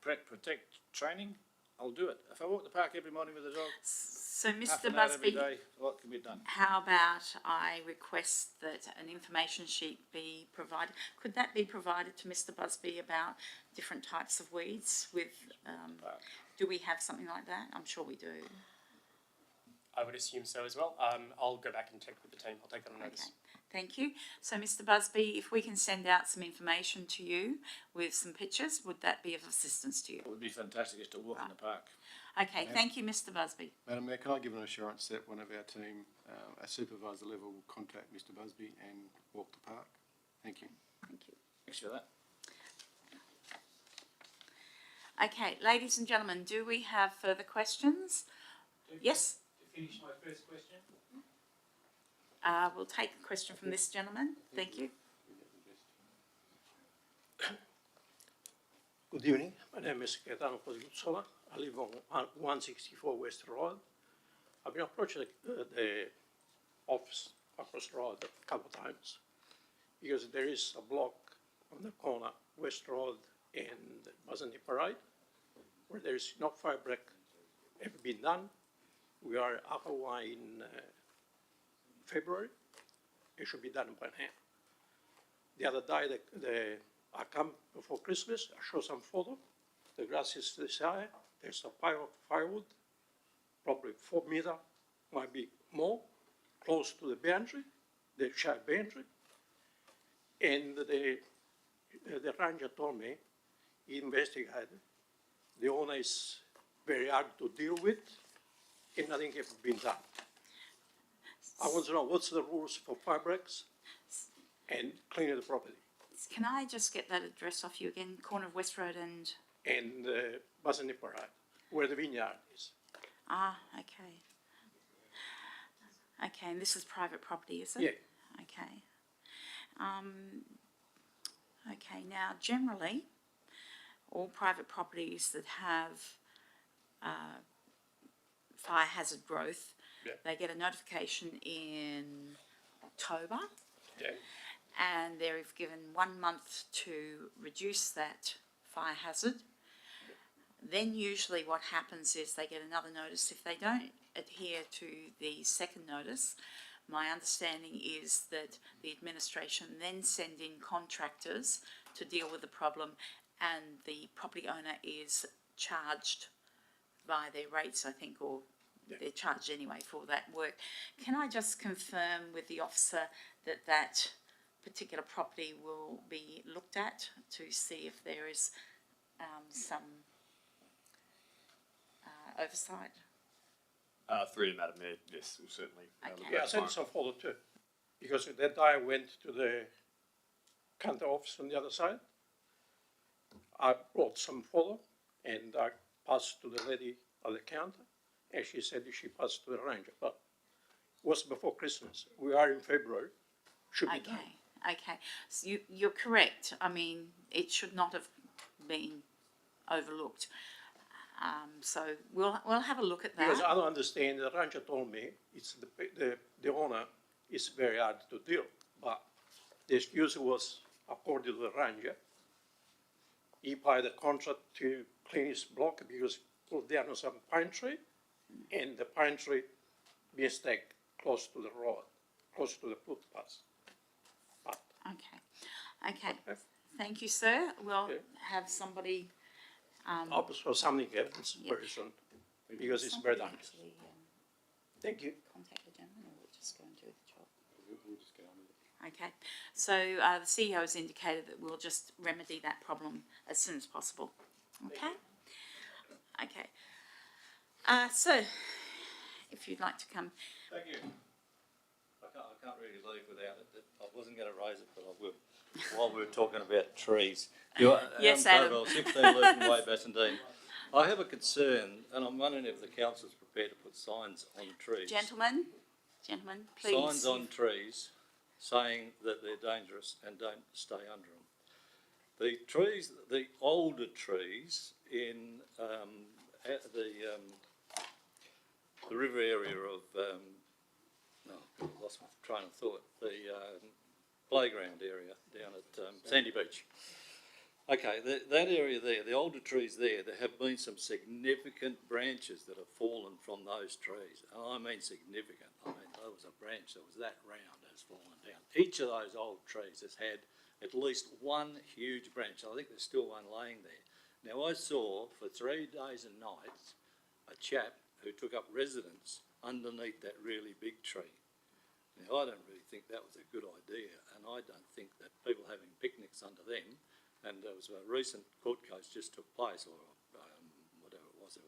Protect training, I'll do it. If I walk the park every morning with the dog, So half Mr an hour every Busby, day, what can be done? how about I request that an information sheet be provided? Could that be provided to Mr Busby about different types of weeds with, Park. do we have something like that? I'm sure we do. I would assume so as well. I'll go back and check with the team. I'll take that on notice. Okay, thank you. So Mr Busby, if we can send out some information to you with some pictures, would that be of assistance to you? It would be fantastic just to walk in the park. Okay, thank you, Mr Busby. Madam Mayor, can I give an assurance that one of our team, at supervisor level, will contact Mr Busby and walk the park? Thank you. Thank you. Thanks for that. Okay, ladies and gentlemen, do we have further questions? Yes? To finish my first question. We'll take a question from this gentleman. Thank you. Good evening. My name is Ketan Kozgutsola. I live on 164 West Road. I've been approached the office across the road a couple of times because there is a block on the corner, West Road and Bassendean Parade, where there is no fire break ever been done. We are halfway in February. It should be done by now. The other day, I come before Christmas, I show some photo. The grass is this high. There's a pile of firewood, probably 4 meters, might be more, close to the boundary, the shy boundary. And the ranger told me, he investigated, the owner is very hard to deal with, and nothing has been done. I want to know what's the rules for fire breaks and cleaning the property. Can I just get that address off you again? Corner of West Road and... And Bassendean Parade, where the vineyard is. Ah, okay. Okay, and this is private property, is it? Yeah. Okay. Okay, now generally, all private properties that have fire hazard growth, Yeah. they get a notification in October, Yeah. and they're given 1 month to reduce that fire hazard. Then usually what happens is they get another notice. If they don't adhere to the second notice, my understanding is that the administration then send in contractors to deal with the problem, and the property owner is charged by their rates, I think, or they're charged anyway for that work. Can I just confirm with the officer that that particular property will be looked at to see if there is some oversight? Through you, Madam Mayor, yes, we'll certainly look Okay. at Yeah, I it sent some photo too, because that day I went to the counter office on the other side. I brought some photo and I passed to the lady at the counter, and she said she passed to the ranger, but it was before Christmas. We are in February, should be done. Okay, okay. So you're correct. I mean, it should not have been overlooked. So we'll have a look at that. Because I don't understand, the ranger told me, it's the owner is very hard to deal, but the excuse was, according to the ranger, he paid the contract to clean his block because put down some pine tree, and the pine tree being stacked close to the road, close to the footpath. But Okay. Thank you, sir. We'll Okay. have somebody. hope so something happens Yeah. very soon, because it's very somebody dangerous. actually, Thank you. contact the gentleman, or we'll just go and do the job. We'll just get on with it. Okay. So the CEO has indicated that we'll just remedy that problem as soon as possible. Okay. Okay. So, if you'd like to come. Thank you. I can't really leave without it. I wasn't going to raise it, but I will. While we were talking about trees. Yes, Adam. Covell, 16 Luton Way, Bassendean. I have a concern, and I'm wondering if the council's prepared to put signs on trees. Gentlemen, please. Signs on trees saying that they're dangerous and don't stay under them. The trees, the older trees in at the river area of, I lost my train of thought, the playground area down at Sandy Beach. Okay, that area there, the older trees there have been some significant branches that have fallen from those trees. And I mean significant. I mean, there was a branch that was that round has fallen down. Each of those old trees has had at least one huge branch. I think there's still one laying there. Now, I saw for 3 days and nights a chap who took up residence underneath that really big tree. Now, I don't really think that was a good idea, and I don't think that people having picnics under them, and there was a recent court case just took place, or whatever it was,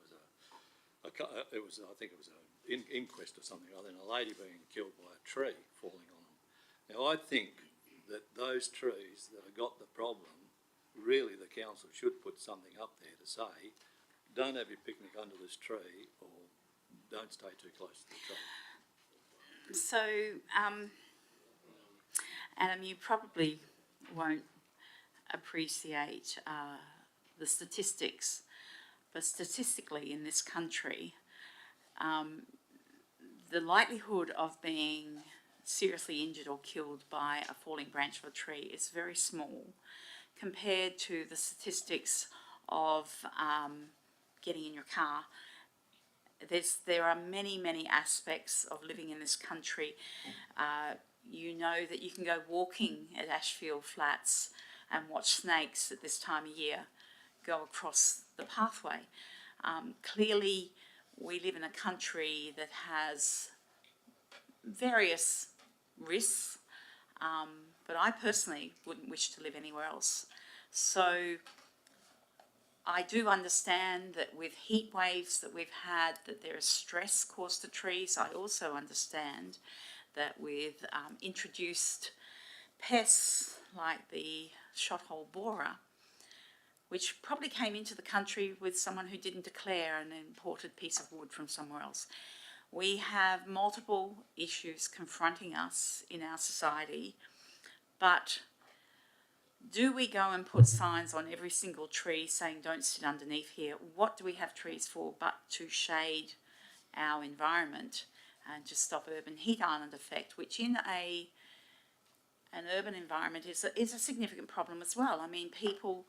I think it was an inquest or something other than a lady being killed by a tree falling on them. Now, I think that those trees that have got the problem, really the council should put something up there to say, don't have your picnic under this tree, or don't stay too close to the tree. So, Adam, you probably won't appreciate the statistics, but statistically in this country, the likelihood of being seriously injured or killed by a falling branch of a tree is very small compared to the statistics of getting in your car. There are many aspects of living in this country. You know that you can go walking at Ashfield Flats and watch snakes at this time of year go across the pathway. Clearly, we live in a country that has various risks, but I personally wouldn't wish to live anywhere else. So I do understand that with heat waves that we've had, that there is stress caused to trees. I also understand that with introduced pests like the shot-hole borer, which probably came into the country with someone who didn't declare an imported piece of wood from somewhere else. We have multiple issues confronting us in our society, but do we go and put signs on every single tree saying don't sit underneath here? What do we have trees for but to shade our environment and to stop urban heat island effect, which in an urban environment is a significant problem as well. I mean, people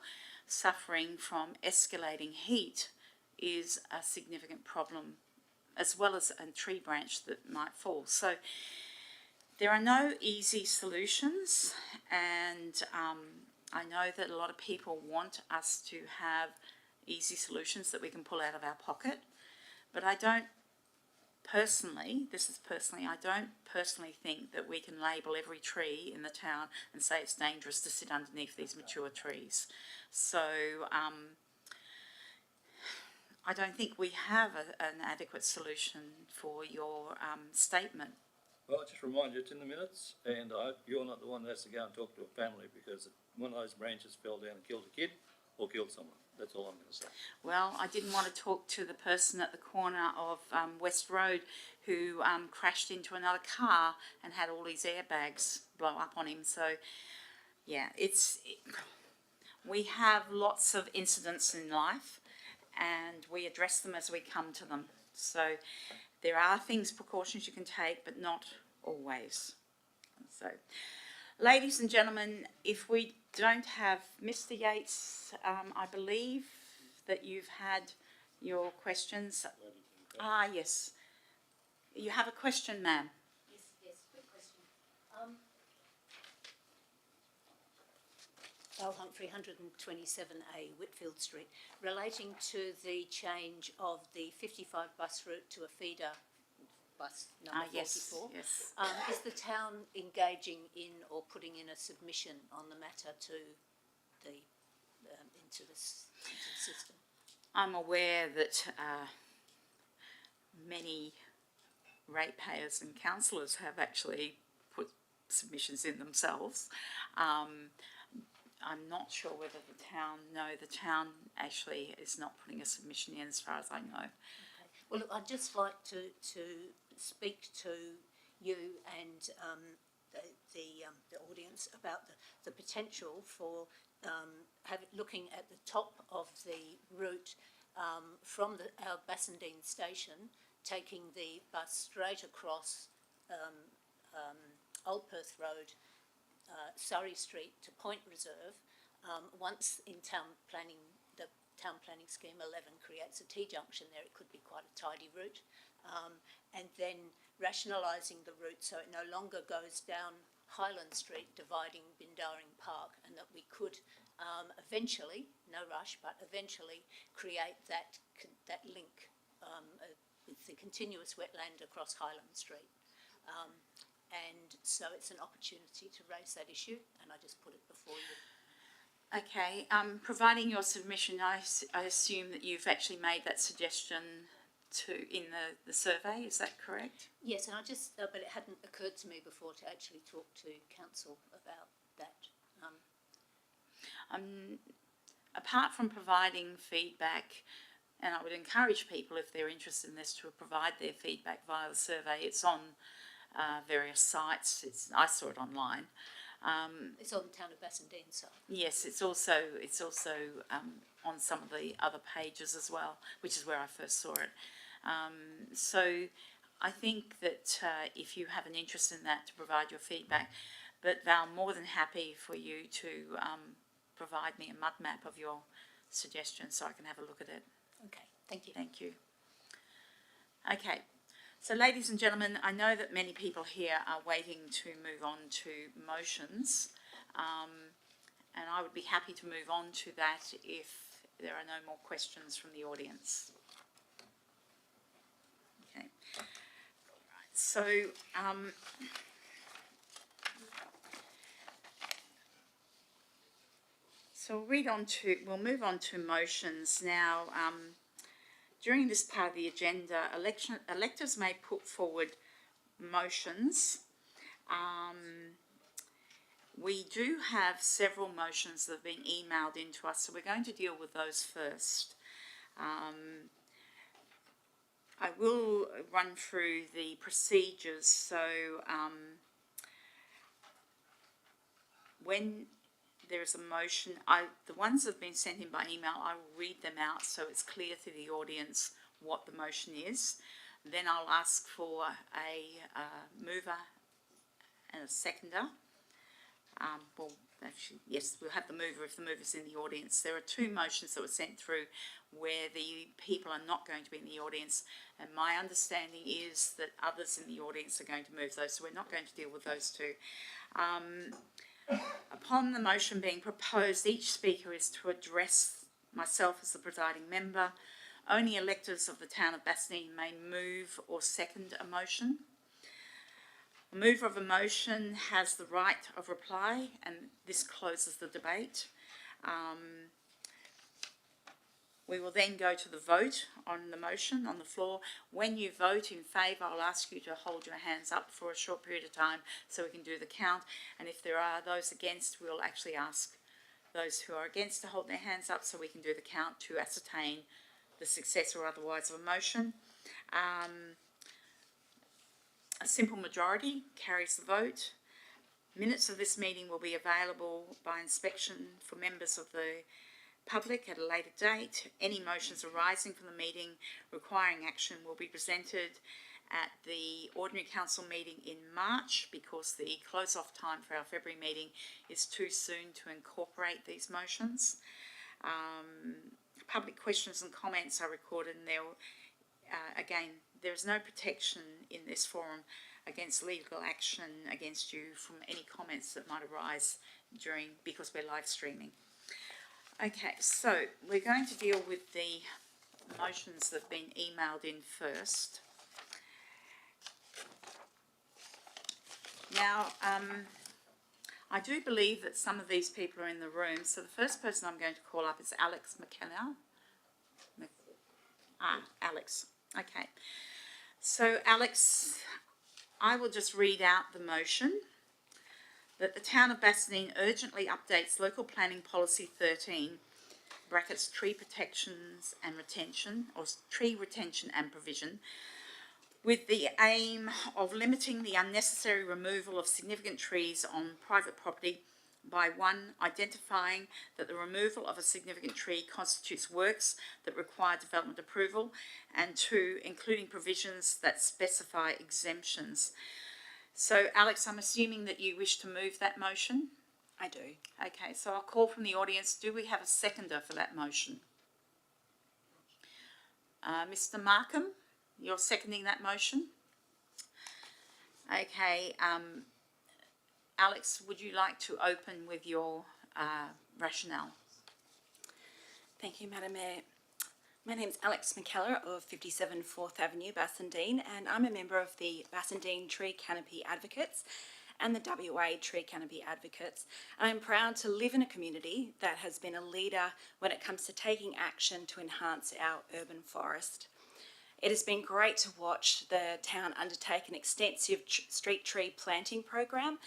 suffering from escalating heat is a significant problem, as well as a tree branch that might fall. So there are no easy solutions, and I know that a lot of people want us to have easy solutions that we can pull out of our pocket, but I don't personally think that we can label every tree in the town and say it's dangerous to sit underneath these mature trees. So I don't think we have an adequate solution for your statement. Well, I'll just remind you, it's in the minutes, and I hope you're not the one that has to go and talk to a family because one of those branches fell down and killed a kid or killed someone. That's all I'm going to say. Well, I didn't want to talk to the person at the corner of West Road who crashed into another car and had all his airbags blow up on him. So, yeah, we have lots of incidents in life and we address them as we come to them. So there are precautions you can take, but not always. So, ladies and gentlemen, if we don't have Mr. Yates, I believe that you've had your questions. Yes. You have a question, ma'am. Yes, quick question. L. Humphrey, 127A, Whitfield Street, relating to the change of the 55 bus route to a feeder bus number 44. Yes. Is the town engaging in or putting in a submission on the matter to the into the system? I'm aware that many ratepayers and councillors have actually put submissions in themselves. I'm not sure whether the town, the town actually is not putting a submission in as far as I know. Okay. Well, look, I'd just like to speak to you and the audience about the potential for looking at the top of the route from our Bassendean station, taking the bus straight across Old Perth Road, Surrey Street to Point Reserve. Once in town planning, the town planning scheme 11 creates a T-junction there, it could be quite a tidy route. And then rationalising the route so it no longer goes down Highland Street, dividing Bindaring Park, and that we could eventually, no rush, but eventually create that link with the continuous wetland across Highland Street. And so it's an opportunity to raise that issue, and I just put it before you. Okay, providing your submission, I assume that you've actually made that suggestion in the survey, is that correct? Yes, and I just, but it hadn't occurred to me before to actually talk to council about that. Apart from providing feedback, and I would encourage people if they're interested in this to provide their feedback via the survey. It's on various sites. I saw it online. It's on the town of Bassendean side. Yes, it's also on some of the other pages as well, which is where I first saw it. So I think that if you have an interest in that, to provide your feedback. But Val, I'm more than happy for you to provide me a mud map of your suggestion so I can have a look at it. Okay, thank you. Thank you. Okay, so ladies and gentlemen, I know that many people here are waiting to move on to motions, and I would be happy to move on to that if there are no more questions from the audience. Okay, right, so we'll move on to motions now. During this part of the agenda, electors may put forward motions. We do have several motions that have been emailed in to us, so we're going to deal with those first. I will run through the procedures. So when there is a motion, the ones that have been sent in by email, I will read them out so it's clear to the audience what the motion is. Then I'll ask for a mover and a seconder. Well, actually, yes, we'll have the mover if the mover's in the audience. There are two motions that were sent through where the people are not going to be in the audience, and my understanding is that others in the audience are going to move those, so we're not going to deal with those two. Upon the motion being proposed, each speaker is to address myself as the presiding member. Only electors of the town of Bassendean may move or second a motion. The mover of a motion has the right of reply, and this closes the debate. We will then go to the vote on the motion on the floor. When you vote in favour, I'll ask you to hold your hands up for a short period of time so we can do the count. And if there are those against, we'll actually ask those who are against to hold their hands up so we can do the count to ascertain the success or otherwise of a motion. A simple majority carries the vote. Minutes of this meeting will be available by inspection for members of the public at a later date. Any motions arising from the meeting requiring action will be presented at the ordinary council meeting in March, because the close-off time for our February meeting is too soon to incorporate these motions. Public questions and comments are recorded, and again, there is no protection in this forum against legal action against you from any comments that might arise because we're live streaming. Okay, so we're going to deal with the motions that have been emailed in first. Now, I do believe that some of these people are in the room, so the first person I'm going to call up is Alex McKenna. Alex. Okay. So, Alex, I will just read out the motion that the town of Bassendean urgently updates Local Planning Policy 13, brackets tree protections and retention, or tree retention and provision, with the aim of limiting the unnecessary removal of significant trees on private property by 1, identifying that the removal of a significant tree constitutes works that require development approval, and 2, including provisions that specify exemptions. So, Alex, I'm assuming that you wish to move that motion? I do. Okay, so I'll call from the audience. Do we have a seconder for that motion? Mr. Markham, you're seconding that motion? Okay, Alex, would you like to open with your rationale? Thank you, Madam Mayor. My name's Alex McKellar of 57 4th Avenue, Bassendean, and I'm a member of the Bassendean Tree Canopy Advocates and the WA Tree Canopy Advocates. I'm proud to live in a community that has been a leader when it comes to taking action to enhance our urban forest. It has been great to watch the town undertake an extensive street tree planting program,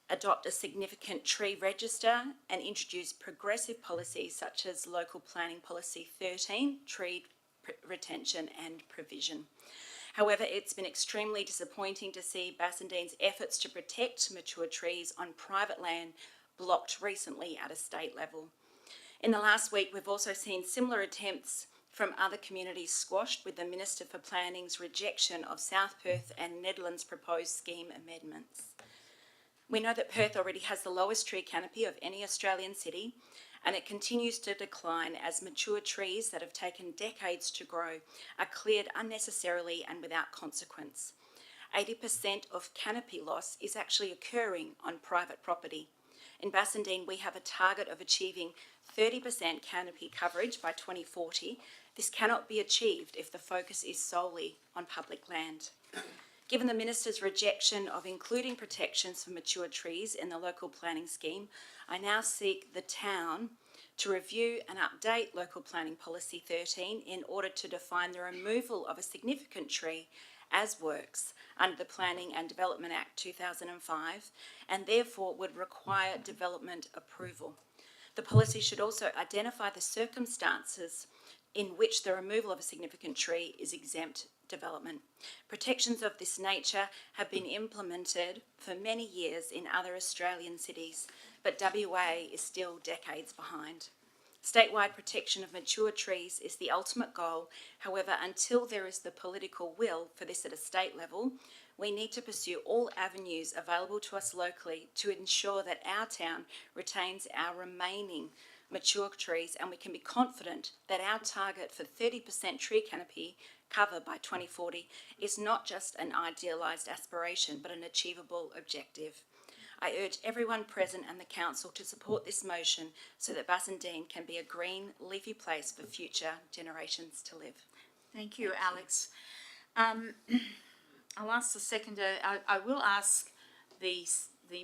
adopt a significant tree register, and introduce progressive policies such as Local Planning Policy 13, tree retention and provision. However, it's been extremely disappointing to see Bassendean's efforts to protect mature trees on private land blocked recently at a state level. In the last week, we've also seen similar attempts from other communities squashed, with the Minister for Planning's rejection of South Perth and Nedlands' proposed scheme amendments. We know that Perth already has the lowest tree canopy of any Australian city, and it continues to decline as mature trees that have taken decades to grow are cleared unnecessarily and without consequence. 80% of canopy loss is actually occurring on private property. In Bassendean, we have a target of achieving 30% canopy coverage by 2040. This cannot be achieved if the focus is solely on public land. Given the Minister's rejection of including protections for mature trees in the local planning scheme, I now seek the town to review and update Local Planning Policy 13 in order to define the removal of a significant tree as works under the Planning and Development Act 2005, and therefore would require development approval. The policy should also identify the circumstances in which the removal of a significant tree is exempt development. Protections of this nature have been implemented for many years in other Australian cities, but WA is still decades behind. Statewide protection of mature trees is the ultimate goal. However, until there is the political will for this at a state level, we need to pursue all avenues available to us locally to ensure that our town retains our remaining mature trees, and we can be confident that our target for 30% tree canopy cover by 2040 is not just an idealised aspiration but an achievable objective. I urge everyone present and the council to support this motion so that Bassendean can be a green, leafy place for future generations to live. Thank you, Alex. I'll ask the seconder. I will ask the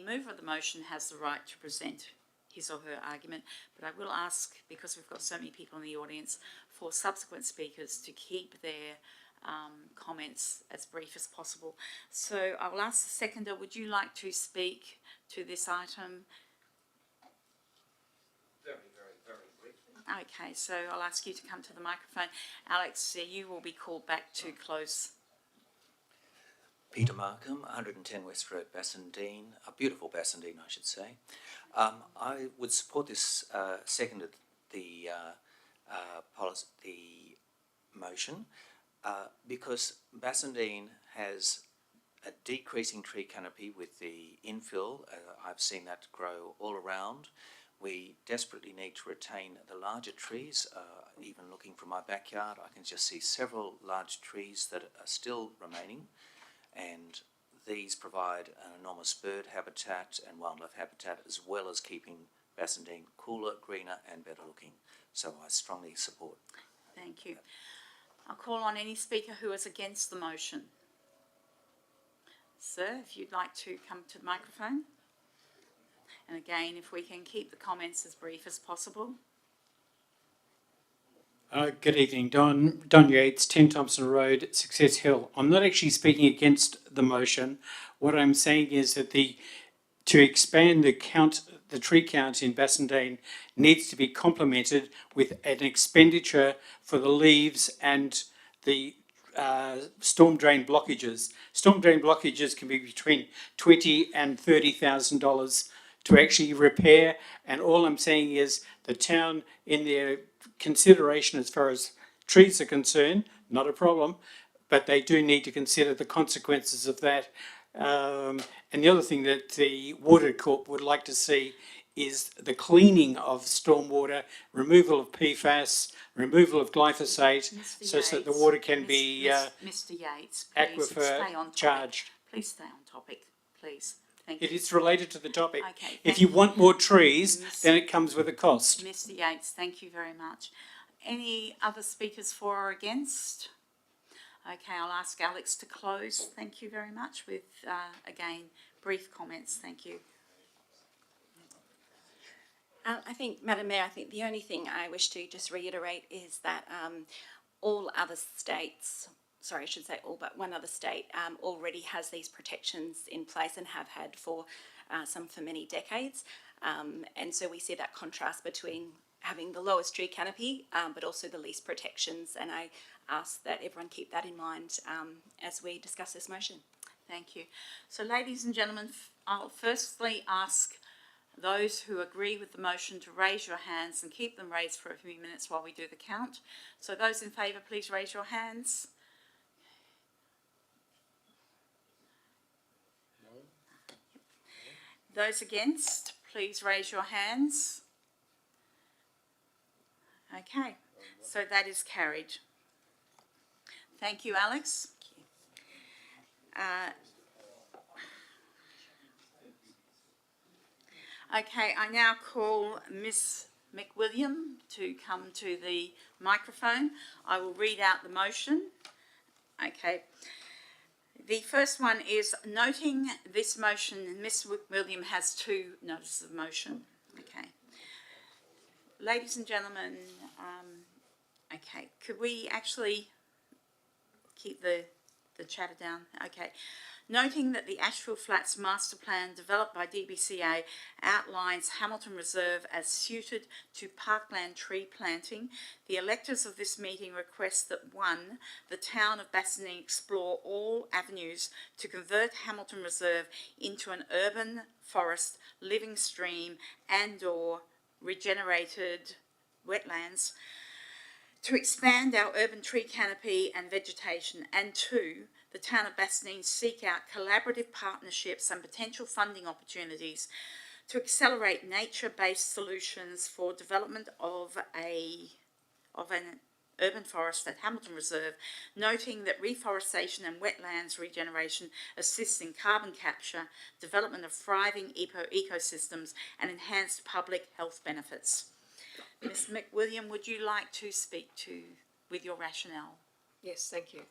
mover of the motion has the right to present his or her argument, but I will ask, because we've got so many people in the audience, for subsequent speakers to keep their comments as brief as possible. So I will ask the seconder, would you like to speak to this item? Very briefly. Okay, so I'll ask you to come to the microphone. Alex, you will be called back to close. Peter Markham, 110 West Road, Bassendean, a beautiful Bassendean, I should say. I would support this, seconded the policy, the motion, because Bassendean has a decreasing tree canopy with the infill. I've seen that grow all around. We desperately need to retain the larger trees. Even looking from my backyard, I can just see several large trees that are still remaining, and these provide an enormous bird habitat and wildlife habitat, as well as keeping Bassendean cooler, greener and better looking. So I strongly support. Thank you. I'll call on any speaker who is against the motion. Sir, if you'd like to come to the microphone. And again, if we can keep the comments as brief as possible. Good evening, Don Yates, 10 Thompson Road, Success Hill. I'm not actually speaking against the motion. What I'm saying is that to expand the tree count in Bassendean needs to be complemented with an expenditure for the leaves and the storm drain blockages. Storm drain blockages can be between $20,000 and $30,000 to actually repair. And all I'm saying is the town, in their consideration as far as trees are concerned, not a problem, but they do need to consider the consequences of that. And the other thing that the Water Corp would like to see is the cleaning of stormwater, removal of PFAS, removal of glyphosate, so that the water can be Mr. Yates, please stay on topic. Charged. Please stay on topic, please. Thank you. It is related to the topic. Okay, if you want more trees, then it comes with a cost. Mr. Yates, thank you very much. Any other speakers for or against? Okay, I'll ask Alex to close. Thank you very much with, again, brief comments. Thank you. I think, Madam Mayor, I think the only thing I wish to just reiterate is that all other states, sorry, I should say all but one other state, already has these protections in place and have had for some for many decades. And so we see that contrast between having the lowest tree canopy, but also the least protections. And I ask that everyone keep that in mind as we discuss this motion. Thank you. So, ladies and gentlemen, I'll firstly ask those who agree with the motion to raise your hands and keep them raised for a few minutes while we do the count. So those in favour, please raise your hands. Those against, please raise your hands. Okay, so that is carried. Thank you, Alex. Okay, I now call Miss McWilliam to come to the microphone. I will read out the motion. Okay. The first one is noting this motion, Ms McWilliam has two notices of motion. Okay. Ladies and gentlemen, okay, could we actually keep the chatter down? Okay. Noting that the Ashfield Flats Master Plan developed by DBCA outlines Hamilton Reserve as suited to parkland tree planting, the electors of this meeting request that 1, the town of Bassendean explore all avenues to convert Hamilton Reserve into an urban forest, living stream and/or regenerated wetlands, to expand our urban tree canopy and vegetation, and 2, the town of Bassendean seek out collaborative partnerships and potential funding opportunities to accelerate nature-based solutions for development of an urban forest at Hamilton Reserve, noting that reforestation and wetlands regeneration assists in carbon capture, development of thriving ecosystems and enhanced public health benefits. Ms McWilliam, would you like to speak with your rationale? Yes, thank you.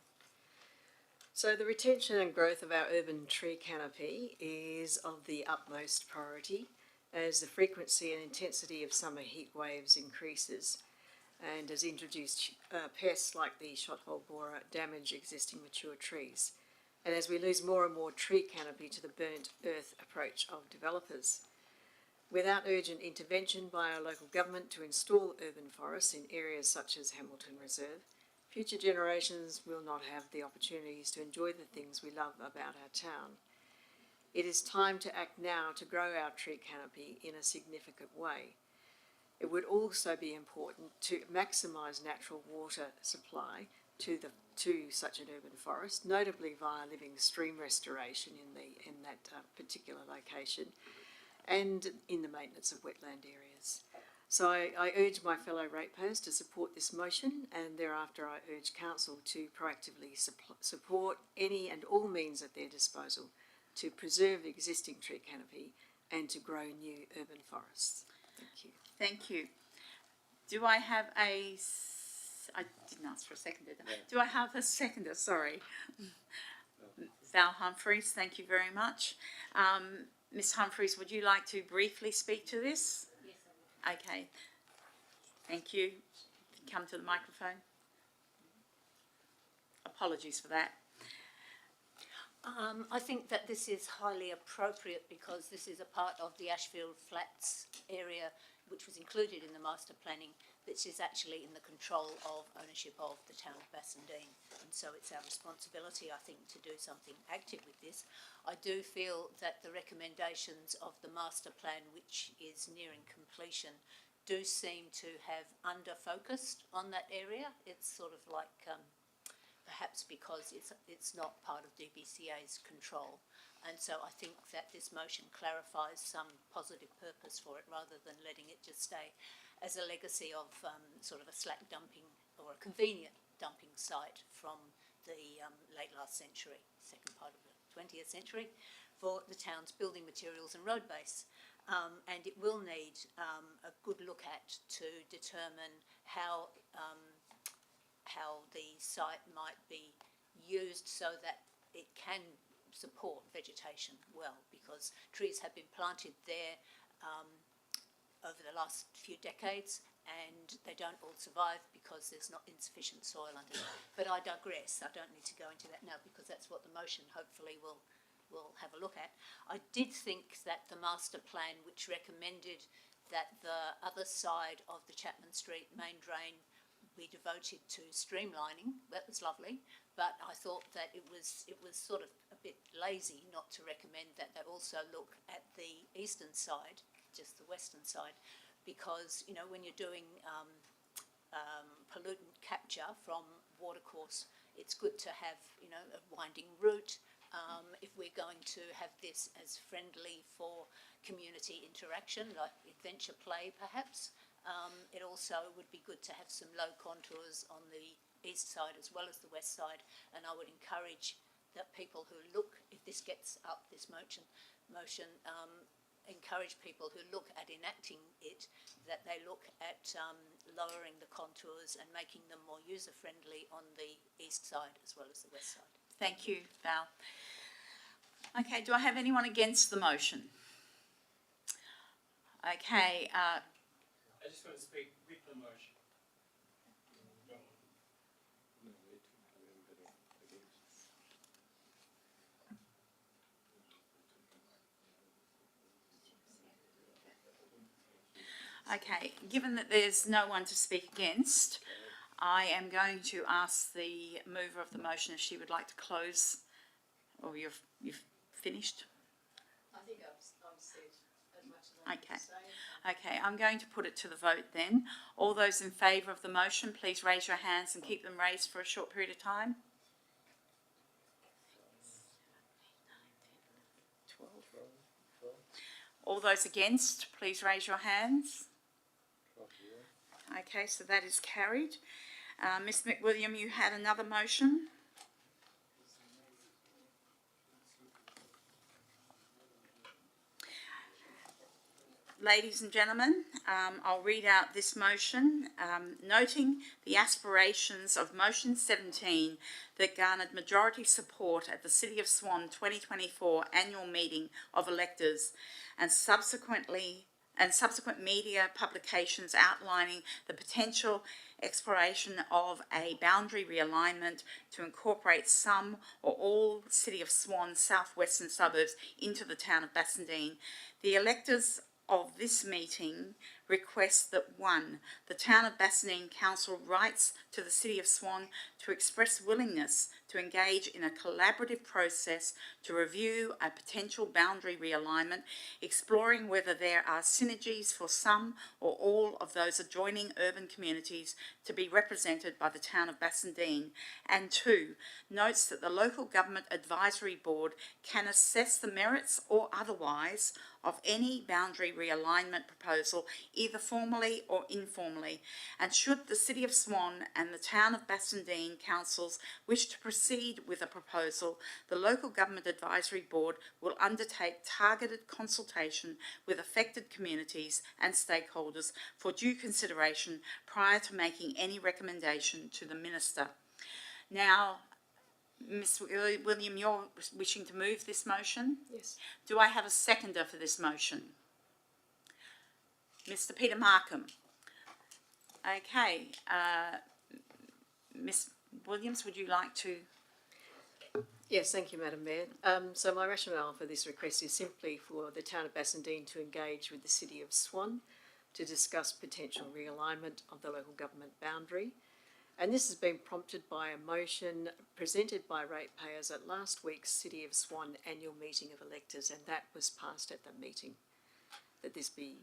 So the retention and growth of our urban tree canopy is of the utmost priority as the frequency and intensity of summer heat waves increases and has introduced pests like the shot-hole borer damage existing mature trees, and as we lose more and more tree canopy to the burnt earth approach of developers. Without urgent intervention by our local government to install urban forests in areas such as Hamilton Reserve, future generations will not have the opportunities to enjoy the things we love about our town. It is time to act now to grow our tree canopy in a significant way. It would also be important to maximise natural water supply to such an urban forest, notably via living stream restoration in that particular location, and in the maintenance of wetland areas. So I urge my fellow ratepayers to support this motion, and thereafter I urge Council to proactively support any and all means at their disposal to preserve existing tree canopy and to grow new urban forests. Thank you. Thank you. Do I have I didn't ask for a seconder. Do I have a seconder? Sorry. Val Humphreys, thank you very much. Ms Humphreys, would you like to briefly speak to this? Yes, I would. Okay. Thank you. Come to the microphone. Apologies for that. I think that this is highly appropriate because this is a part of the Ashfield Flats area which was included in the master planning, which is actually in the control of ownership of the town of Bassendean. And so it's our responsibility, I think, to do something active with this. I do feel that the recommendations of the master plan, which is nearing completion, do seem to have under-focused on that area. It's sort of like perhaps because it's not part of DBCA's control. And so I think that this motion clarifies some positive purpose for it rather than letting it just stay as a legacy of sort of a slack dumping or a convenient dumping site from the late last century, second part of the 20th century, for the town's building materials and road base. And it will need a good look at to determine how the site might be used so that it can support vegetation well, because trees have been planted there over the last few decades and they don't all survive because there's not insufficient soil under them. But I digress. I don't need to go into that now because that's what the motion hopefully will have a look at. I did think that the master plan, which recommended that the other side of the Chapman Street main drain be devoted to streamlining. That was lovely, but I thought that it was sort of a bit lazy not to recommend that they also look at the eastern side, just the western side, because, you know, when you're doing pollutant capture from watercourse, it's good to have, you know, a winding route. If we're going to have this as friendly for community interaction, like adventure play perhaps, it also would be good to have some low contours on the east side as well as the west side, and I would encourage that people who look, if this gets up, this motion, encourage people who look at enacting it, that they look at lowering the contours and making them more user-friendly on the east side as well as the west side. Thank you, Val. Okay, do I have anyone against the motion? Okay, I just want to speak with the motion. okay, given that there's no one to speak against, I am going to ask the mover of the motion if she would like to close, or you've finished? I think I've said as much as I need to say. Okay, I'm going to put it to the vote then. All those in favour of the motion, please raise your hands and keep them raised for a short period of time. 12. All those against, please raise your hands. Okay, so that is carried. Ms McWilliam, you had another motion. Ladies and gentlemen, I'll read out this motion, noting the aspirations of motion 17 that garnered majority support at the City of Swan 2024 annual meeting of electors and subsequent media publications outlining the potential exploration of a boundary realignment to incorporate some or all City of Swan southwestern suburbs into the town of Bassendean. The electors of this meeting request that 1, the Town of Bassendean Council writes to the City of Swan to express willingness to engage in a collaborative process to review a potential boundary realignment, exploring whether there are synergies for some or all of those adjoining urban communities to be represented by the Town of Bassendean, and 2, notes that the Local Government Advisory Board can assess the merits or otherwise of any boundary realignment proposal, either formally or informally, and should the City of Swan and the Town of Bassendean councils wish to proceed with a proposal, the Local Government Advisory Board will undertake targeted consultation with affected communities and stakeholders for due consideration prior to making any recommendation to the Minister. Now, Ms William, you're wishing to move this motion? Yes. Do I have a seconder for this motion? Mr Peter Markham. Okay, Ms Williams, would you like to? Yes, thank you, Madam Mayor. So my rationale for this request is simply for the Town of Bassendean to engage with the City of Swan to discuss potential realignment of the local government boundary. And this has been prompted by a motion presented by ratepayers at last week's City of Swan annual meeting of electors, and that was passed at the meeting, that this be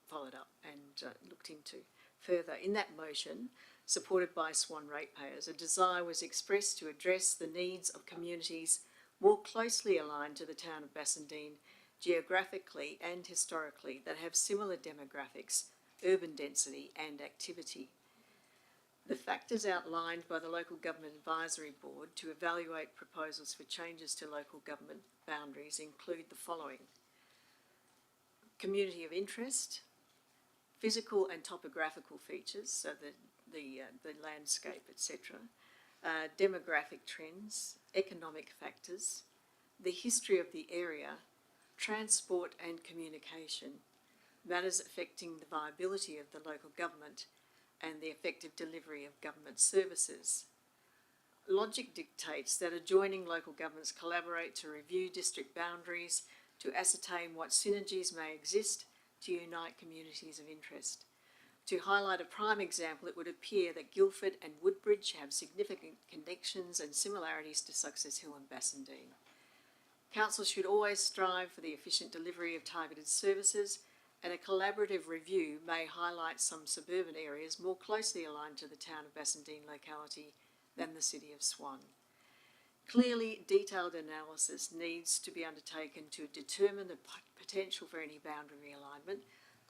followed up and looked into further. In that motion, supported by Swan ratepayers, a desire was expressed to address the needs of communities more closely aligned to the town of Bassendean geographically and historically that have similar demographics, urban density and activity. The factors outlined by the Local Government Advisory Board to evaluate proposals for changes to local government boundaries include the following: community of interest, physical and topographical features, so the landscape, etc., demographic trends, economic factors, the history of the area, transport and communication, matters affecting the viability of the local government, and the effective delivery of government services. Logic dictates that adjoining local governments collaborate to review district boundaries, to ascertain what synergies may exist to unite communities of interest. To highlight a prime example, it would appear that Guildford and Woodbridge have significant connections and similarities to Success Hill and Bassendean. Council should always strive for the efficient delivery of targeted services, and a collaborative review may highlight some suburban areas more closely aligned to the town of Bassendean locality than the city of Swan. Clearly, detailed analysis needs to be undertaken to determine the potential for any boundary realignment,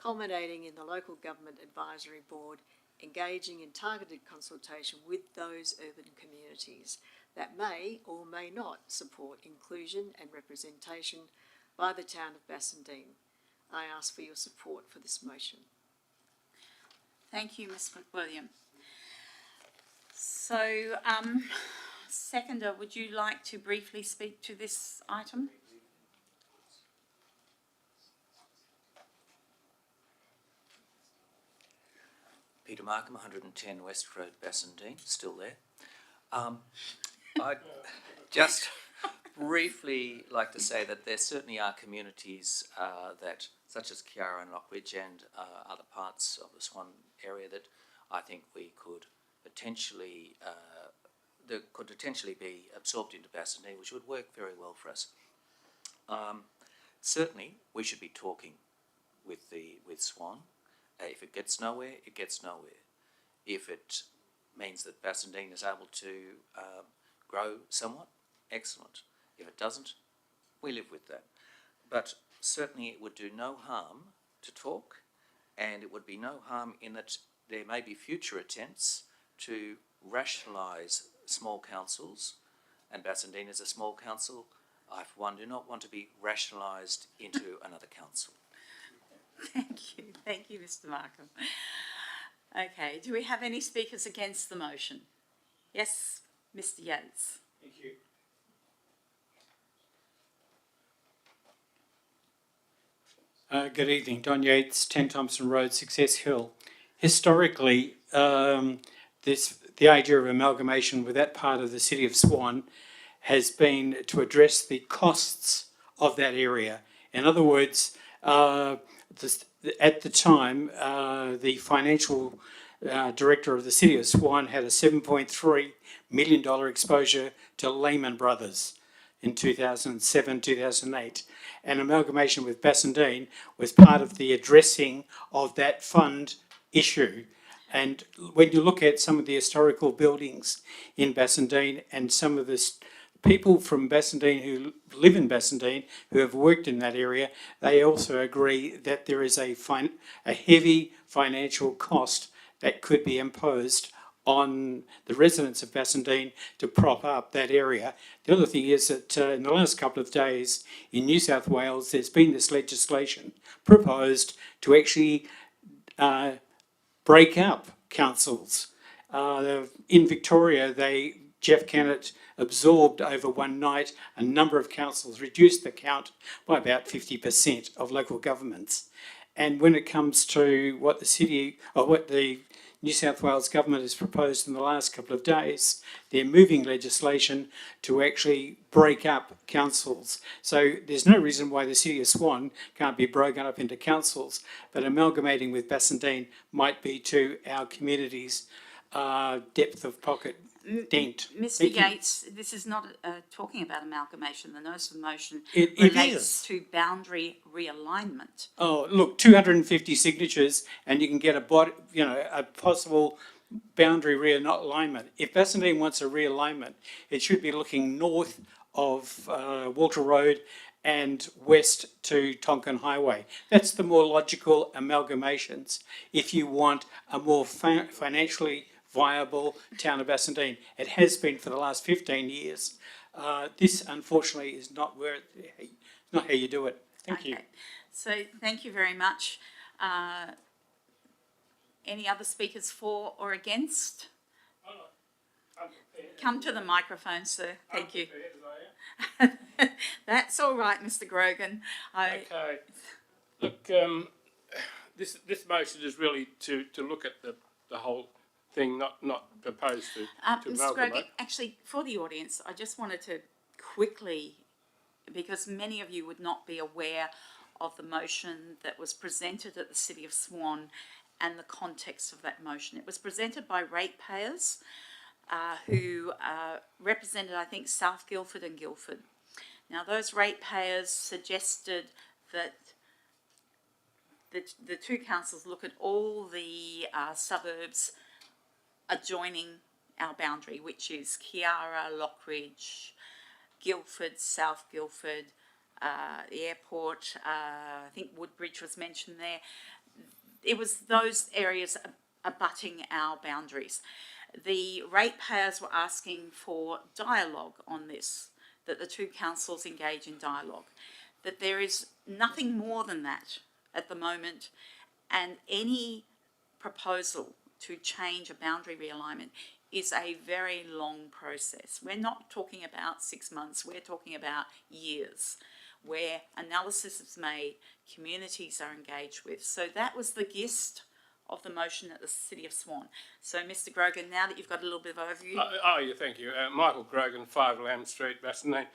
culminating in the Local Government Advisory Board engaging in targeted consultation with those urban communities that may or may not support inclusion and representation by the town of Bassendean. I ask for your support for this motion. Thank you, Ms McWilliam. So, seconder, would you like to briefly speak to this item? Peter Markham, 110 West Road, Bassendean, still there. I'd just briefly like to say that there certainly are communities that, such as Kiara and Lockridge and other parts of the Swan area, that I think we could potentially be absorbed into Bassendean, which would work very well for us. Certainly, we should be talking with Swan. If it gets nowhere, it gets nowhere. If it means that Bassendean is able to grow somewhat, excellent. If it doesn't, we live with that. But certainly it would do no harm to talk, and it would be no harm in that there may be future attempts to rationalise small councils, and Bassendean is a small council. I, for one, do not want to be rationalised into another council. Thank you, Mr Markham. Okay, do we have any speakers against the motion? Yes, Mr Yates. Thank you. Good evening, Don Yates, 10 Thompson Road, Success Hill. Historically, the idea of amalgamation with that part of the city of Swan has been to address the costs of that area. In other words, at the time, the financial director of the city of Swan had a $7.3 million exposure to Lehman Brothers in 2007, 2008. And amalgamation with Bassendean was part of the addressing of that fund issue. And when you look at some of the historical buildings in Bassendean and some of the people from Bassendean who live in Bassendean, who have worked in that area, they also agree that there is a heavy financial cost that could be imposed on the residents of Bassendean to prop up that area. The other thing is that in the last couple of days in New South Wales, there's been this legislation proposed to actually break up councils. In Victoria, Jeff Kennett absorbed over one night a number of councils, reduced the count by about 50% of local governments. And when it comes to what the New South Wales government has proposed in the last couple of days, they're moving legislation to actually break up councils. So there's no reason why the city of Swan can't be broken up into councils, but amalgamating with Bassendean might be to our community's depth of pocket dent. Mr Yates, this is not talking about amalgamation. The notice of motion It relates is. to boundary realignment. Oh, look, 250 signatures and you can get a possible boundary realignment. If Bassendean wants a realignment, it should be looking north of Walter Road and west to Tonkin Highway. That's the more logical amalgamations if you want a more financially viable town of Bassendean. It has been for the last 15 years. This, unfortunately, is not not how you do it. Thank you. So thank you very much. Any other speakers for or against? Come to the microphone, sir. Thank you. That's all right, Mr Grogan. Okay. Look, this motion is really to look at the whole thing, not proposed to Mr amalgamate. Grogan, actually, for the audience, I just wanted to quickly, because many of you would not be aware of the motion that was presented at the City of Swan and the context of that motion. It was presented by ratepayers who represented, I think, South Guildford and Guildford. Now, those ratepayers suggested that the two councils look at all the suburbs adjoining our boundary, which is Kiara, Lockridge, Guildford, South Guildford, the airport, I think Woodbridge was mentioned there. It was those areas abutting our boundaries. The ratepayers were asking for dialogue on this, that the two councils engage in dialogue, that there is nothing more than that at the moment, and any proposal to change a boundary realignment is a very long process. We're not talking about 6 months, we're talking about years, where analysis is made, communities are engaged with. So that was the gist of the motion at the City of Swan. So, Mr. Grogan, now that you've got a little bit of overview. Yeah, thank you. Michael Grogan, 5 Lamb Street, Bassendean.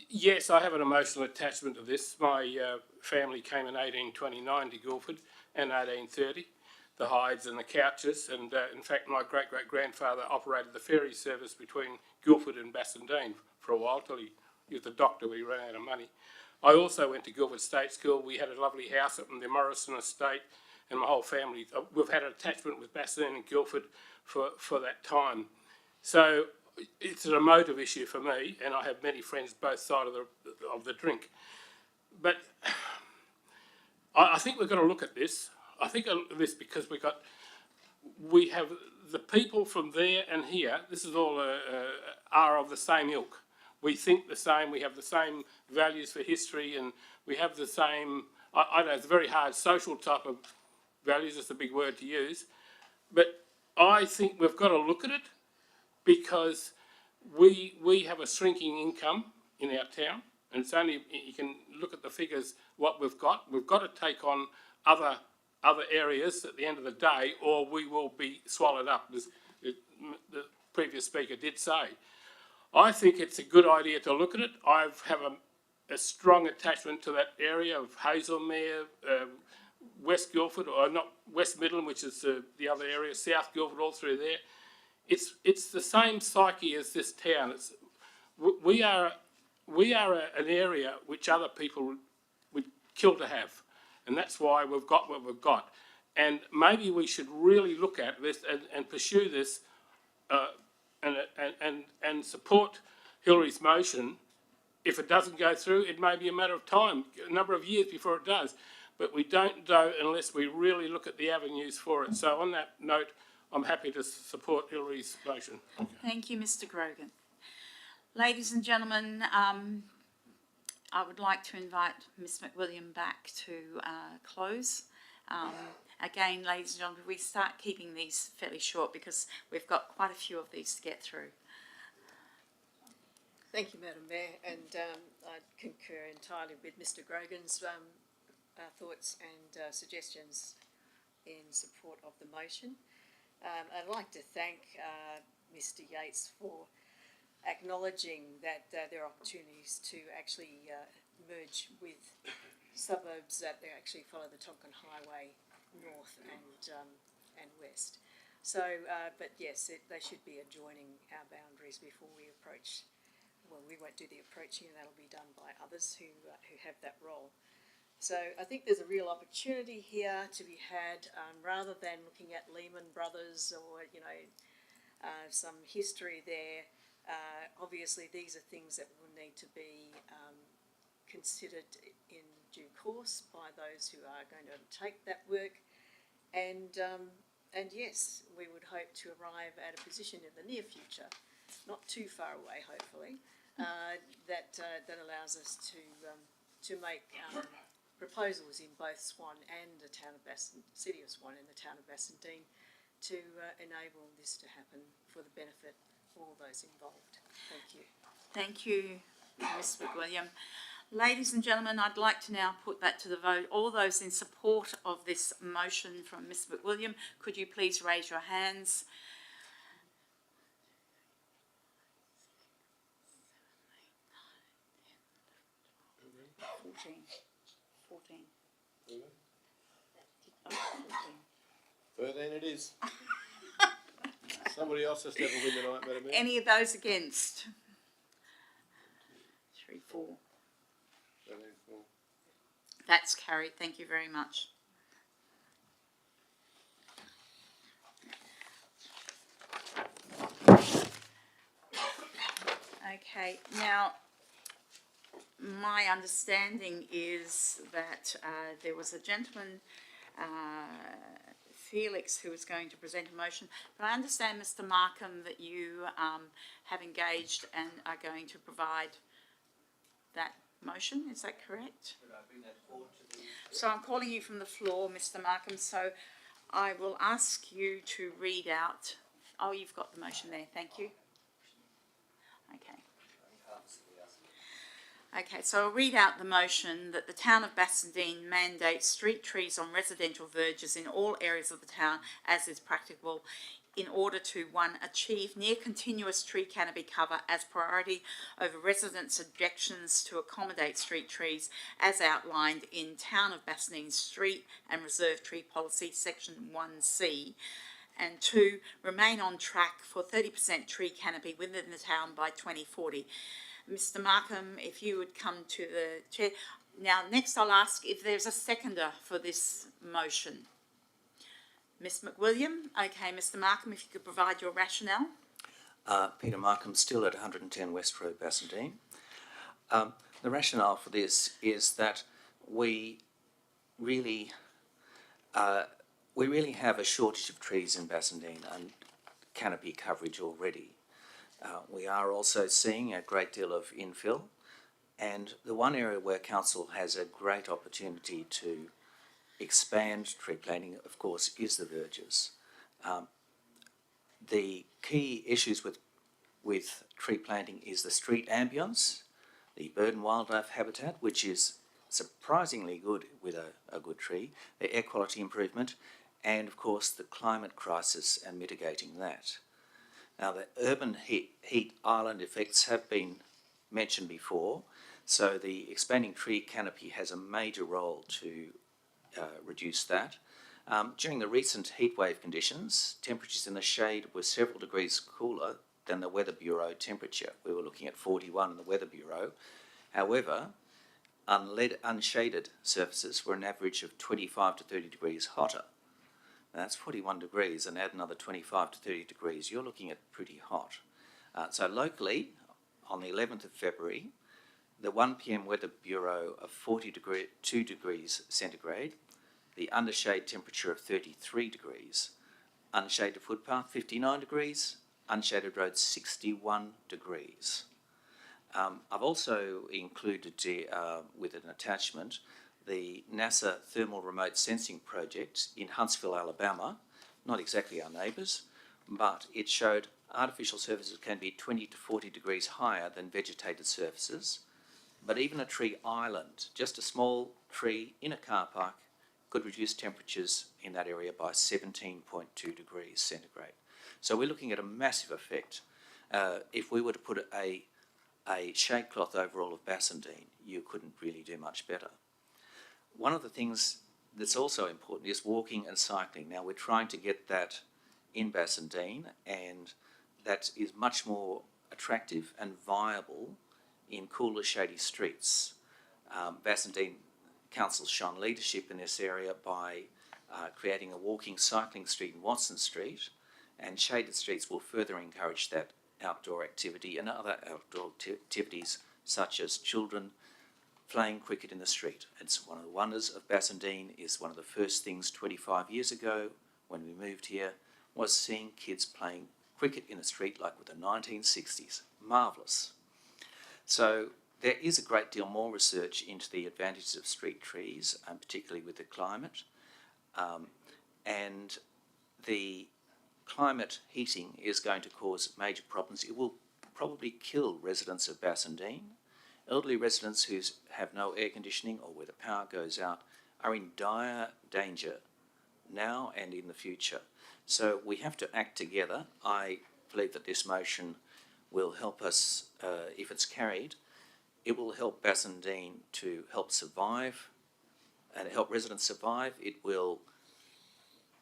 Yes, I have an emotional attachment to this. My family came in 1829 to Guildford and 1830. The hides and the couches, and in fact my great-great-grandfather operated the ferry service between Guildford and Bassendean for a while till he was a doctor when he ran out of money. I also went to Guildford State School. We had a lovely house up in the Morrison estate, and my whole family, we've had an attachment with Bassendean and Guildford for that time. So it's an emotive issue for me, and I have many friends both sides of the drink. But I think we've got to look at this. I think of this because we have the people from there and here. This is all are of the same ilk. We think the same. We have the same values for history, and we have the same. I know it's a very hard social type of values. It's a big word to use, but I think we've got to look at it because we have a shrinking income in our town, and it's only you can look at the figures what we've got. We've got to take on other areas at the end of the day, or we will be swallowed up, as the previous speaker did say. I think it's a good idea to look at it. I have a strong attachment to that area of Hazelmere, West Guildford, or not West Midland, which is the other area, South Guildford, all through there. It's the same psyche as this town. We are an area which other people would kill to have. And that's why we've got what we've got. And maybe we should really look at this and pursue this and support Hillary's motion. If it doesn't go through, it may be a matter of time, a number of years before it does. But we don't know unless we really look at the avenues for it. So on that note, I'm happy to support Hillary's motion. Thank you, Mr. Grogan. Ladies and gentlemen, I would like to invite Ms McWilliam back to close. Again, ladies and gentlemen, we start keeping these fairly short because we've got quite a few of these to get through. Thank you, Madam Mayor, and I concur entirely with Mr. Grogan's thoughts and suggestions in support of the motion. I'd like to thank Mr. Yates for acknowledging that there are opportunities to actually merge with suburbs that they actually follow the Tonkin Highway north and west. So, but yes, they should be adjoining our boundaries before we approach. Well, we won't do the approaching, and that'll be done by others who have that role. So I think there's a real opportunity here to be had, rather than looking at Lehman Brothers or some history there. Obviously, these are things that will need to be considered in due course by those who are going to undertake that work. And yes, we would hope to arrive at a position in the near future, not too far away, hopefully, that allows us to make proposals in both Swan and the town of City of Swan and the town of Bassendean to enable this to happen for the benefit of all those involved. Thank you. Thank you, Ms McWilliam. Ladies and gentlemen, I'd like to now put that to the vote. All those in support of this motion from Ms McWilliam, could you please raise your hands? 14. 13 it is. Somebody else has to have a win tonight, Madam Mayor. Any of those against? 3, 4. 13, 4. That's carried. Thank you very much. Okay, now, my understanding is that there was a gentleman, Felix, who was going to present a motion, but I understand, Mr. Markham, that you have engaged and are going to provide that motion. Is that correct? Could I bring that forward to the... So I'm calling you from the floor, Mr. Markham, so I will ask you to read out. Oh, you've got the motion there. Thank you. Okay. Okay, so I'll read out the motion that the town of Bassendean mandates street trees on residential verges in all areas of the town as is practicable in order to, 1, achieve near continuous tree canopy cover as priority over residents' objections to accommodate street trees as outlined in Town of Bassendean Street and Reserve Tree Policy Section 1C, and 2, remain on track for 30% tree canopy within the town by 2040. Mr. Markham, if you would come to the chair. Now, next I'll ask if there's a seconder for this motion. Ms. McWilliam. Okay, Mr. Markham, if you could provide your rationale. Peter Markham, still at 110 West Road, Bassendean. The rationale for this is that we really have a shortage of trees in Bassendean and canopy coverage already. We are also seeing a great deal of infill, and the one area where council has a great opportunity to expand tree planting, of course, is the verges. The key issues with tree planting is the street ambience, the bird and wildlife habitat, which is surprisingly good with a good tree, the air quality improvement, and of course the climate crisis and mitigating that. Now, the urban heat island effects have been mentioned before, so the expanding tree canopy has a major role to reduce that. During the recent heatwave conditions, temperatures in the shade were several degrees cooler than the Weather Bureau temperature. We were looking at 41 in the Weather Bureau. However, unshaded surfaces were an average of 25 to 30 degrees hotter. That's 41 degrees, and add another 25 to 30 degrees, you're looking at pretty hot. So locally, on the 11th of February, the 1 p.m. Weather Bureau of 42 degrees centigrade, the undershade temperature of 33 degrees, unshaded footpath 59 degrees, unshaded roads 61 degrees. I've also included with an attachment the NASA Thermal Remote Sensing Project in Huntsville, Alabama, not exactly our neighbours, but it showed artificial surfaces can be 20 to 40 degrees higher than vegetated surfaces, but even a tree island, just a small tree in a car park, could reduce temperatures in that area by 17.2 degrees centigrade. So we're looking at a massive effect. If we were to put a shade cloth over all of Bassendean, you couldn't really do much better. One of the things that's also important is walking and cycling. Now, we're trying to get that in Bassendean, and that is much more attractive and viable in cooler, shady streets. Bassendean Council's shown leadership in this area by creating a walking, cycling street in Watson Street, and shaded streets will further encourage that outdoor activity and other outdoor activities such as children playing cricket in the street. It's one of the wonders of Bassendean. Is one of the first things 25 years ago when we moved here was seeing kids playing cricket in the street like with the 1960s. Marvellous. So there is a great deal more research into the advantages of street trees, and particularly with the climate. And the climate heating is going to cause major problems. It will probably kill residents of Bassendean. Elderly residents who have no air conditioning or where the power goes out are in dire danger now and in the future. So we have to act together. I believe that this motion will help us, if it's carried, it will help Bassendean to help survive and help residents survive. It will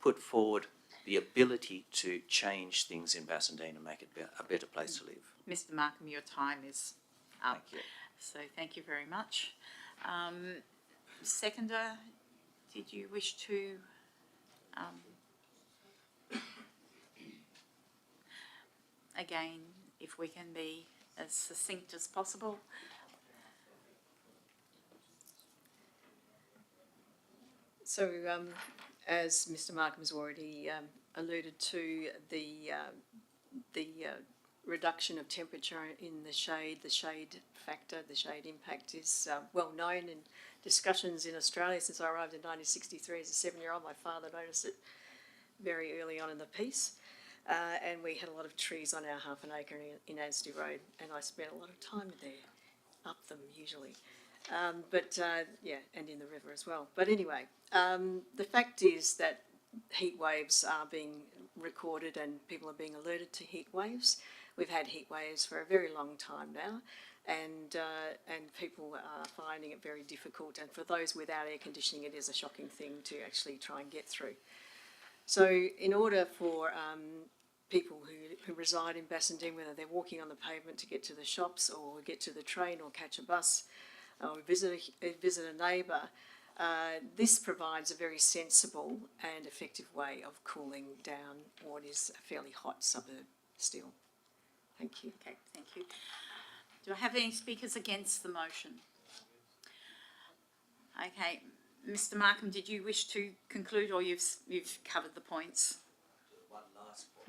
put forward the ability to change things in Bassendean and make it a better place to live. Mr. Markham, your time is up. Thank you. So thank you very much. Seconder, did you wish to? Again, if we can be as succinct as possible. So, as Mr. Markham has already alluded to, the reduction of temperature in the shade factor, the shade impact is well known in discussions in Australia. Since I arrived in 1963 as a 7-year-old, my father noticed it very early on in the piece. And we had a lot of trees on our half an acre in Ashley Road, and I spent a lot of time there, up them usually. Yeah, and in the river as well. But anyway, the fact is that heat waves are being recorded and people are being alerted to heat waves. We've had heat waves for a very long time now, and people are finding it very difficult. And for those without air conditioning, it is a shocking thing to actually try and get through. So in order for people who reside in Bassendean, whether they're walking on the pavement to get to the shops or get to the train or catch a bus or visit a neighbour, this provides a very sensible and effective way of cooling down what is a fairly hot suburb still. Thank you. Okay, thank you. Do I have any speakers against the motion? Okay, Mr. Markham, did you wish to conclude, or you've covered the points?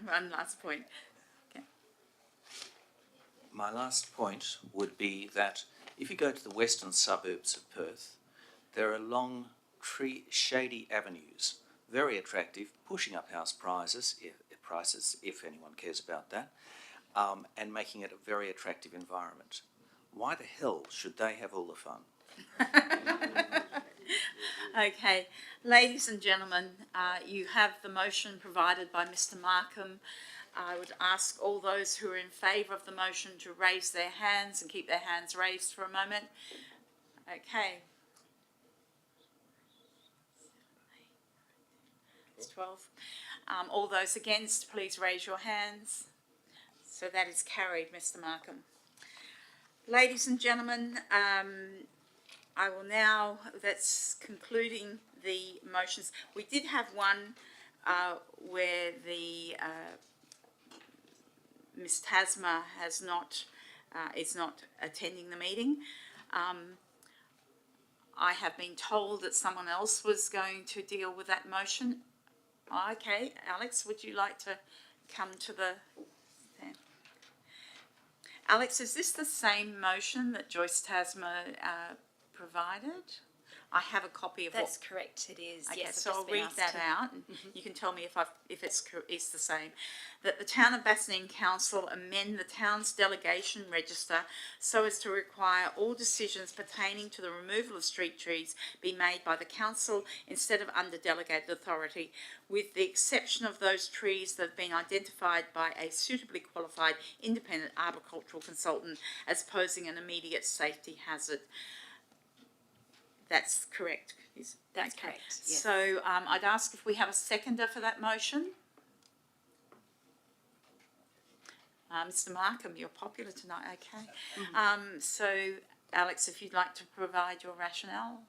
One last point. Okay. My last point would be that if you go to the western suburbs of Perth, there are long, shady avenues, very attractive, pushing up house prices, if anyone cares about that, and making it a very attractive environment. Why the hell should they have all the fun? Okay, ladies and gentlemen, you have the motion provided by Mr. Markham. I would ask all those who are in favour of the motion to raise their hands and keep their hands raised for a moment. Okay. It's 12. All those against, please raise your hands. So that is carried, Mr. Markham. Ladies and gentlemen, I will now, that's concluding the motions. We did have one where the Ms. Tasma is not attending the meeting. I have been told that someone else was going to deal with that motion. Okay, Alex, would you like to come to the stand? Alex, is this the same motion that Joyce Tasma provided? I have a copy of That's correct, it is. Okay, Yes, so I'll read that out, and you can tell me if it's the same. That the Town of Bassendean Council amend the town's delegation register so as to require all decisions pertaining to the removal of street trees be made by the council instead of under delegated authority, with the exception of those trees that have been identified by a suitably qualified independent arboricultural consultant as posing an immediate safety hazard. That's correct. That's correct, yes. So I'd ask if we have a seconder for that motion. Mr. Markham, you're popular tonight, okay. So, Alex, if you'd like to provide your rationale.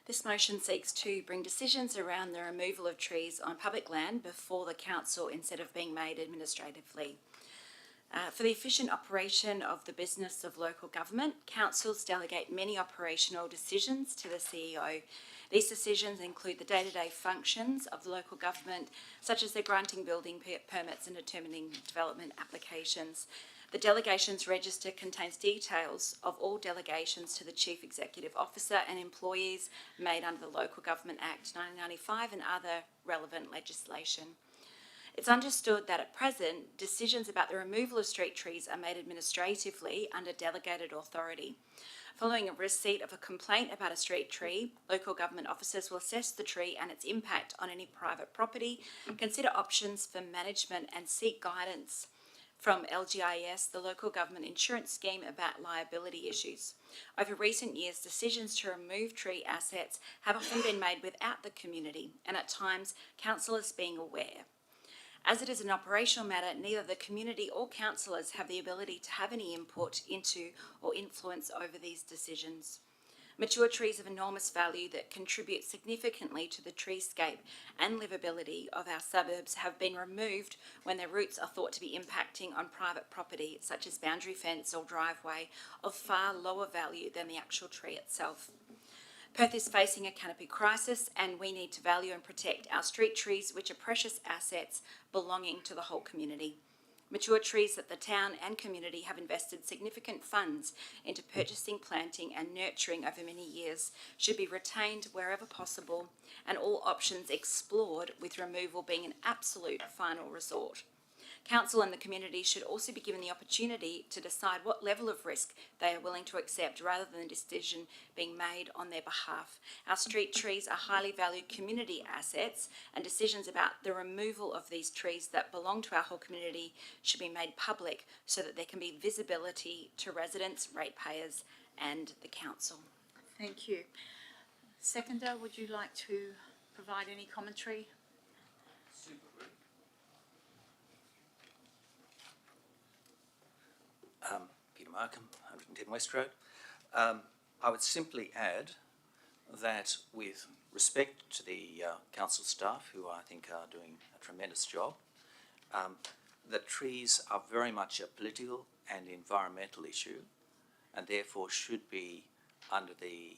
This motion seeks to bring decisions around the removal of trees on public land before the council instead of being made administratively. For the efficient operation of the business of local government, councils delegate many operational decisions to the CEO. These decisions include the day-to-day functions of the local government, such as the granting building permits and determining development applications. The delegations register contains details of all delegations to the Chief Executive Officer and employees made under the Local Government Act 1995 and other relevant legislation. It's understood that at present, decisions about the removal of street trees are made administratively under delegated authority. Following a receipt of a complaint about a street tree, local government officers will assess the tree and its impact on any private property, consider options for management and seek guidance from LGIS, the local government insurance scheme, about liability issues. Over recent years, decisions to remove tree assets have often been made without the community, and at times councillors being aware. As it is an operational matter, neither the community or councillors have the ability to have any input into or influence over these decisions. Mature trees of enormous value that contribute significantly to the treescape and livability of our suburbs have been removed when their roots are thought to be impacting on private property, such as boundary fence or driveway, of far lower value than the actual tree itself. Perth is facing a canopy crisis, and we need to value and protect our street trees, which are precious assets belonging to the whole community. Mature trees that the town and community have invested significant funds into purchasing, planting and nurturing over many years should be retained wherever possible, and all options explored, with removal being an absolute final resort. Council and the community should also be given the opportunity to decide what level of risk they are willing to accept, rather than a decision being made on their behalf. Our street trees are highly valued community assets, and decisions about the removal of these trees that belong to our whole community should be made public, so that there can be visibility to residents, ratepayers and the council. Thank you. Seconder, would you like to provide any commentary? Peter Markham, 110 West Road. I would simply add that, with respect to the council staff, who I think are doing a tremendous job, that trees are very much a political and environmental issue, and therefore should be under the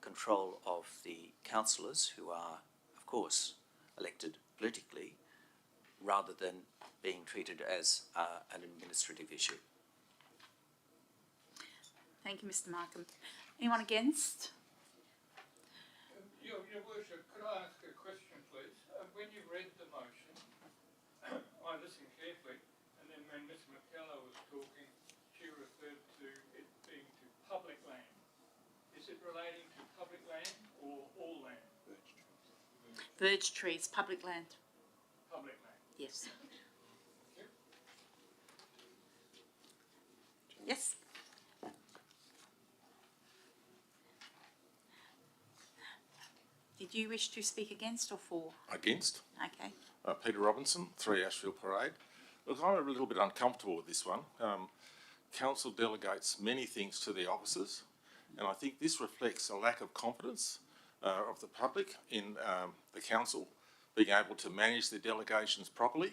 control of the councillors, who are, of course, elected politically, rather than being treated as an administrative issue. Thank you, Mr. Markham. Anyone against? Your Worship, could I ask a question, please? When you read the motion, I listened carefully, and then when Ms. McKellar was talking, she referred to it being to public land. Is it relating to public land or all land? Verge trees, public land. Public land. Yes. Yes. Did you wish to speak against or for? Against. Okay. Peter Robinson, 3 Ashfield Parade. Look, I'm a little bit uncomfortable with this one. Council delegates many things to the officers, and I think this reflects a lack of confidence of the public in the council being able to manage their delegations properly.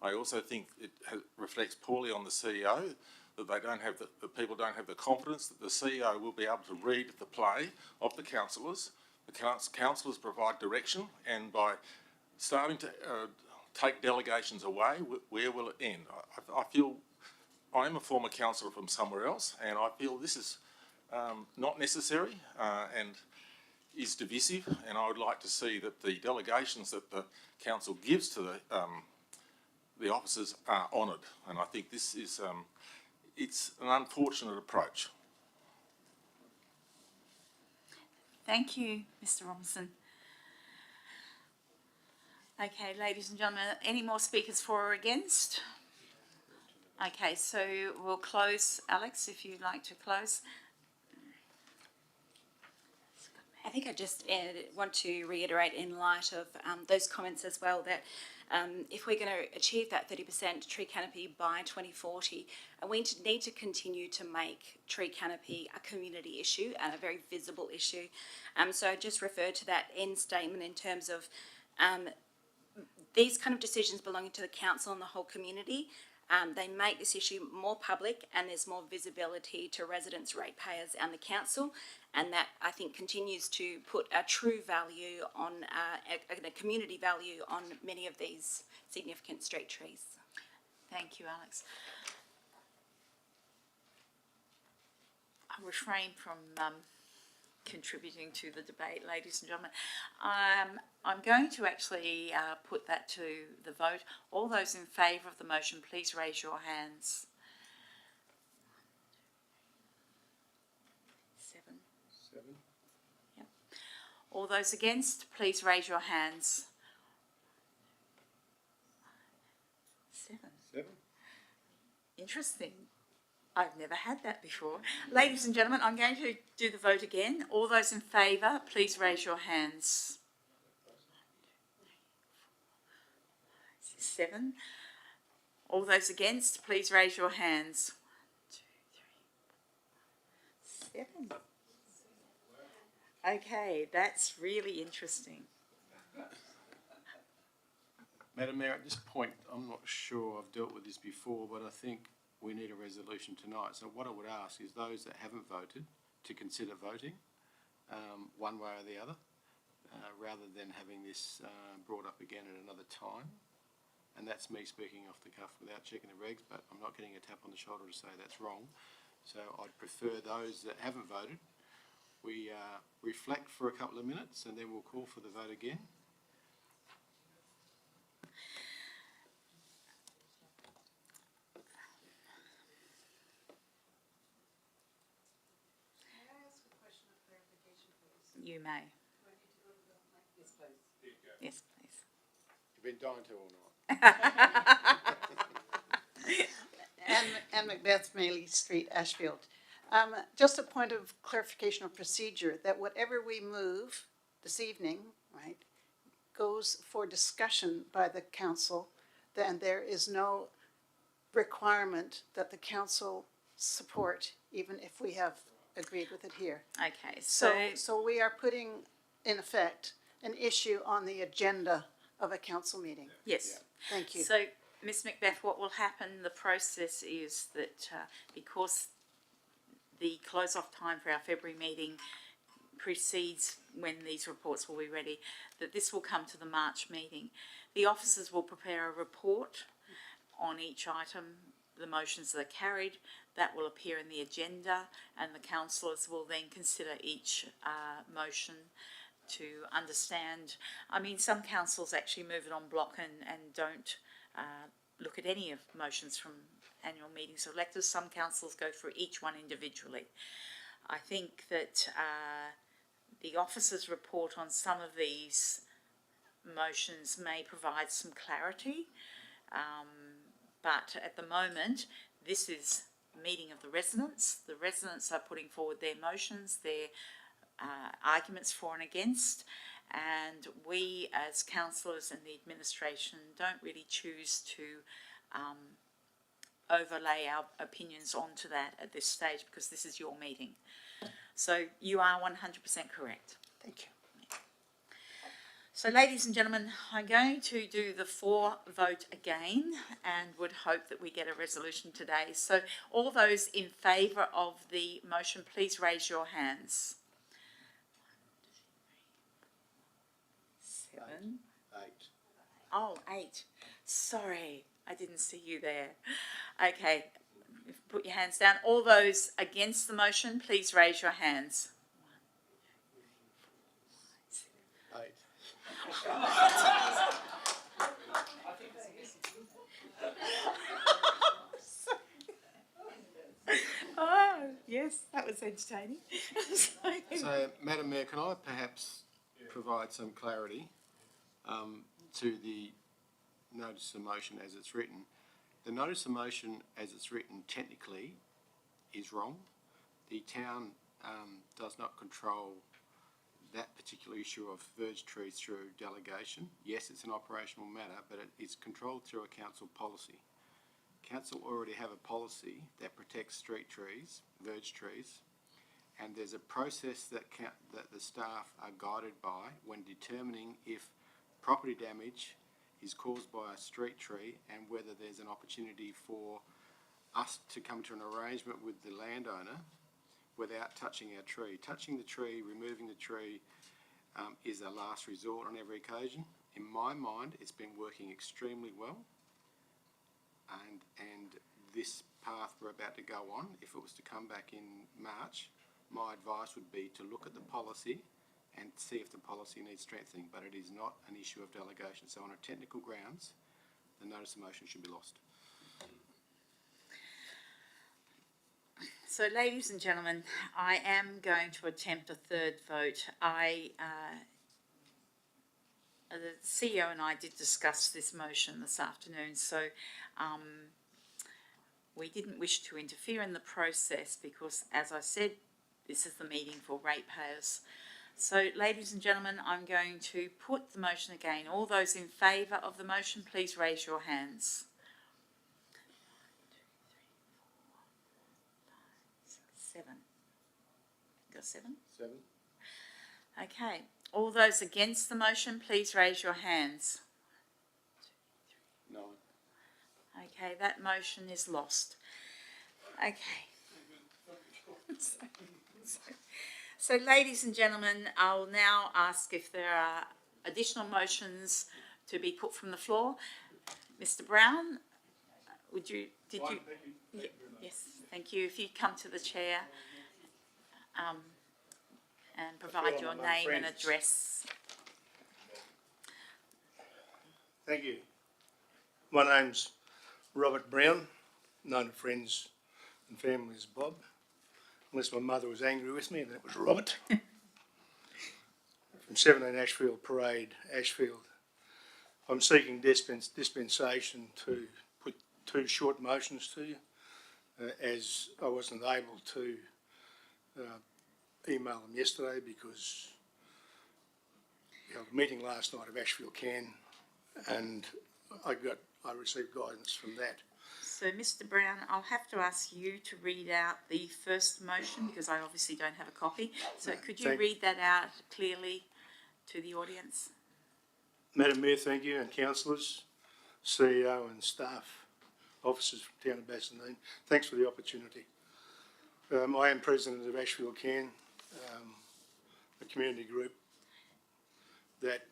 I also think it reflects poorly on the CEO, that they don't have the people don't have the confidence that the CEO will be able to read the play of the councillors. The councillors provide direction, and by starting to take delegations away, where will it end? I feel, I'm a former councillor from somewhere else, and I feel this is not necessary and is divisive, and I would like to see that the delegations that the council gives to the officers are honoured, and I think this is it's an unfortunate approach. Thank you, Mr. Robinson. Okay, ladies and gentlemen, any more speakers for or against? Okay, so we'll close. Alex, if you'd like to close. I think I just want to reiterate, in light of those comments as well, that if we're going to achieve that 30% tree canopy by 2040, we need to continue to make tree canopy a community issue and a very visible issue. So I just refer to that end statement in terms of these kind of decisions belonging to the council and the whole community. They make this issue more public, and there's more visibility to residents, ratepayers and the council, and that, I think, continues to put a true value on, a community value on many of these significant street trees. Thank you, Alex. I'll refrain from contributing to the debate, ladies and gentlemen. I'm going to actually put that to the vote. All those in favour of the motion, please raise your hands. 7. Yep. All those against, please raise your hands. 7. Interesting. I've never had that before. Ladies and gentlemen, I'm going to do the vote again. All those in favour, please raise your hands. 7. All those against, please raise your hands. 1, 2, 3, 4, 7. Okay, that's really interesting. Madam Mayor, at this point, I'm not sure I've dealt with this before, but I think we need a resolution tonight. So what I would ask is those that haven't voted to consider voting one way or the other, rather than having this brought up again at another time. And that's me speaking off the cuff without checking the regs, but I'm not getting a tap on the shoulder to say that's wrong. So I'd prefer those that haven't voted, we reflect for a couple of minutes and then we'll call for the vote again. You may. Yes, please. You've been dying to or not? Anne Macbeth, Maley Street, Ashfield. Just a point of clarification of procedure, that whatever we move this evening, right, goes for discussion by the council, then there is no requirement that the council support, even if we have agreed with it here. Okay, So we are putting, in effect, an issue on the agenda of a council meeting. yes. Thank you. So, Ms Macbeth, what will happen, the process is that because the close-off time for our February meeting precedes when these reports will be ready, that this will come to the March meeting. The officers will prepare a report on each item, the motions that are carried. That will appear in the agenda, and the councillors will then consider each motion to understand. I mean, some councils actually move it on block and don't look at any of motions from annual meetings of electors. Some councils go through each one individually. I think that the officers' report on some of these motions may provide some clarity, but at the moment, this is meeting of the residents. The residents are putting forward their motions, their arguments for and against, and we as councillors and the administration don't really choose to overlay our opinions onto that at this stage, because this is your meeting. So you are 100% correct. Thank you. So, ladies and gentlemen, I'm going to do the vote again and would hope that we get a resolution today. So, all those in favour of the motion, please raise your hands. 7. 8. Oh, 8. Sorry, I didn't see you there. Okay, put your hands down. All those against the motion, please raise your hands. 8. Oh, yes, that was entertaining. So, Madam Mayor, can I perhaps provide some clarity to the notice of motion as it's written? The notice of motion as it's written technically is wrong. The town does not control that particular issue of verge trees through delegation. Yes, it's an operational matter, but it is controlled through a council policy. Council already have a policy that protects street trees, verge trees, and there's a process that the staff are guided by when determining if property damage is caused by a street tree and whether there's an opportunity for us to come to an arrangement with the landowner without touching our tree. Touching the tree, removing the tree is a last resort on every occasion. In my mind, it's been working extremely well. And this path we're about to go on, if it was to come back in March, my advice would be to look at the policy and see if the policy needs strengthening, but it is not an issue of delegation. So on a technical grounds, the notice of motion should be lost. So, ladies and gentlemen, I am going to attempt a third vote. The CEO and I did discuss this motion this afternoon, so We didn't wish to interfere in the process because, as I said, this is the meeting for ratepayers. So, ladies and gentlemen, I'm going to put the motion again. All those in favour of the motion, please raise your hands. 7. Got 7? 7. Okay. All those against the motion, please raise your hands. 9. Okay, that motion is lost. Okay. So, ladies and gentlemen, I'll now ask if there are additional motions to be put from the floor. Mr. Brown, Yes, thank you. If you come to the chair and provide your name and address. Thank you. My name's Robert Brown, known to friends and family as Bob, unless my mother was angry with me, and that was Robert. From 17 Ashfield Parade, Ashfield. I'm seeking dispensation to put 2 short motions to you, as I wasn't able to email them yesterday because we held a meeting last night of Ashfield Can, and I received guidance from that. So, Mr. Brown, I'll have to ask you to read out the first motion because I obviously don't have a copy. So, could you read that out clearly to the audience? Madam Mayor, thank you, and councillors, CEO and staff, officers from town of Bassendean, thanks for the opportunity. I am president of Ashfield Can, a community group that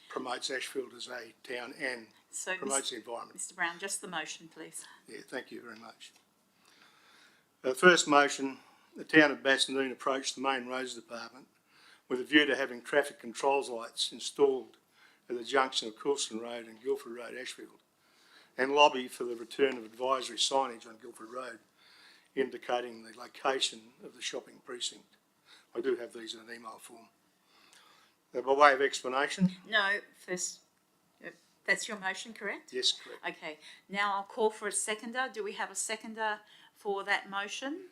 promotes Ashfield as a town and promotes the environment. Mr. Brown, just the motion, please. Yeah, thank you very much. First motion, the town of Bassendean approached the Main Roads Department with a view to having traffic controls lights installed at the junction of Coulston Road and Guildford Road, Ashfield, and lobby for the return of advisory signage on Guildford Road indicating the location of the shopping precinct. I do have these in an email form. By way of explanation. No, first, that's your motion, correct? Yes, correct. Okay, now I'll call for a seconder. Do we have a seconder for that motion?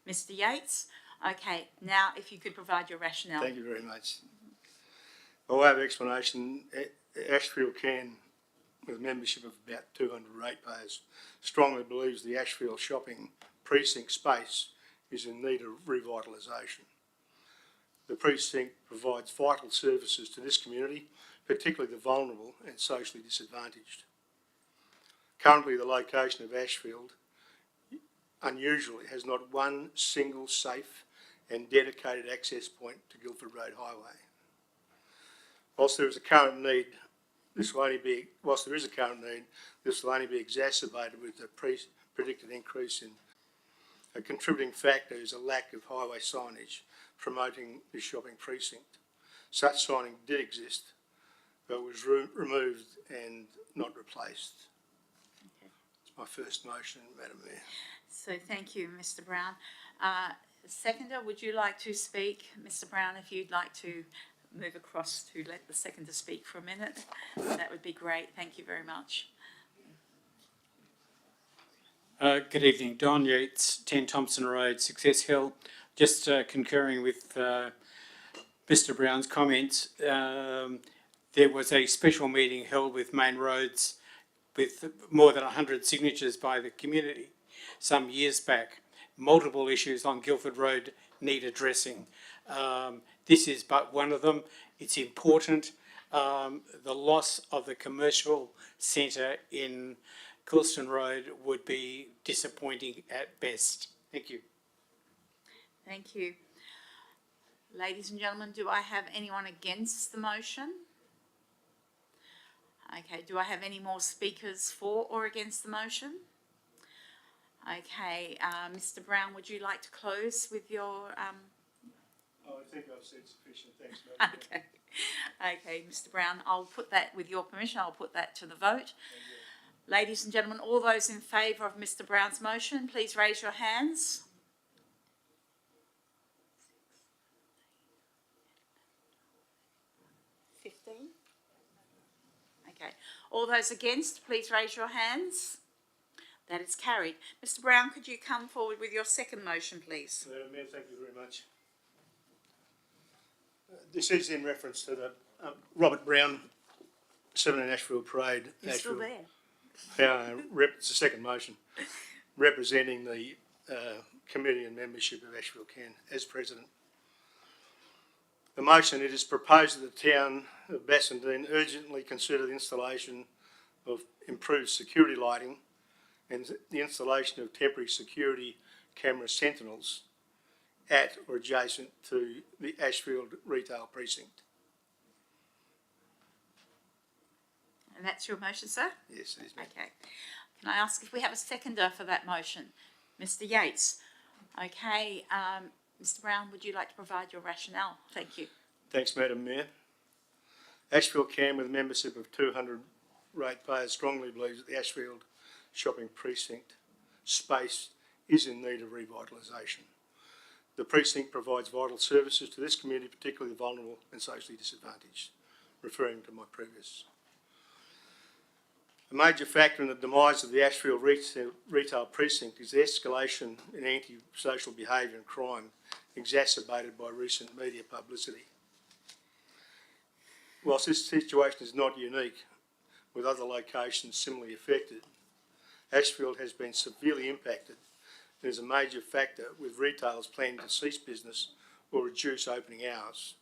Mr. Yates? Okay, now if you could provide your rationale. Thank you very much. By way of explanation, Ashfield Can, with a membership of about 200 ratepayers, strongly believes the Ashfield shopping precinct space is in need of revitalisation. The precinct provides vital services to this community, particularly the vulnerable and socially disadvantaged. Currently, the location of Ashfield, unusually, has not one single safe and dedicated access point to Guildford Road Highway. Whilst there is a current need, this will only be exacerbated with the predicted increase in a contributing factor is a lack of highway signage promoting the shopping precinct. Such signing did exist, but was removed and not replaced. Okay. It's my first motion, Madam Mayor. So thank you, Mr. Brown. Seconder, would you like to speak? Mr. Brown, if you'd like to move across to let the seconder speak for a minute, that would be great. Thank you very much. Good evening, Don Yates, 10 Thompson Road, Success Hill. Just concurring with Mr. Brown's comments, there was a special meeting held with Main Roads with more than 100 signatures by the community some years back. Multiple issues on Guildford Road need addressing. This is but one of them. It's important. The loss of the commercial centre in Coulston Road would be disappointing at best. Thank you. Thank you. Ladies and gentlemen, do I have anyone against the motion? Okay, do I have any more speakers for or against the motion? Okay, Mr. Brown, would you like to close with your... Oh, I think I've said sufficient. Thanks, Madam Mayor. Okay, Mr. Brown, I'll put that, with your permission, I'll put that to the vote. Ladies and gentlemen, all those in favour of Mr. Brown's motion, please raise your hands. Okay. All those against, please raise your hands. That is carried. Mr Brown, could you come forward with your second motion, please? Madam Mayor, thank you very much. This is in reference to the Robert Brown 7 Ashfield Parade. You're still Ashfield. there. It's the second motion, representing the committee and membership of Ashfield Can as president. The motion, it is proposed that the town of Bassendean urgently consider the installation of improved security lighting and the installation of temporary security camera sentinels at or adjacent to the Ashfield retail precinct. And that's your motion, sir? Yes, it is. Okay. Can I ask if we have a seconder for that motion? Mr Yates. Okay, Mr Brown, would you like to provide your rationale? Thank you. Thanks, Madam Mayor. Ashfield Can, with a membership of 200 ratepayers, strongly believes that the Ashfield shopping precinct space is in need of revitalisation. The precinct provides vital services to this community, particularly the vulnerable and socially disadvantaged, referring to my previous. A major factor in the demise of the Ashfield retail precinct is the escalation in anti-social behaviour and crime, exacerbated by recent media publicity. Whilst this situation is not unique, with other locations similarly affected, Ashfield has been severely impacted and is a major factor, with retailers planning to cease business or reduce opening hours.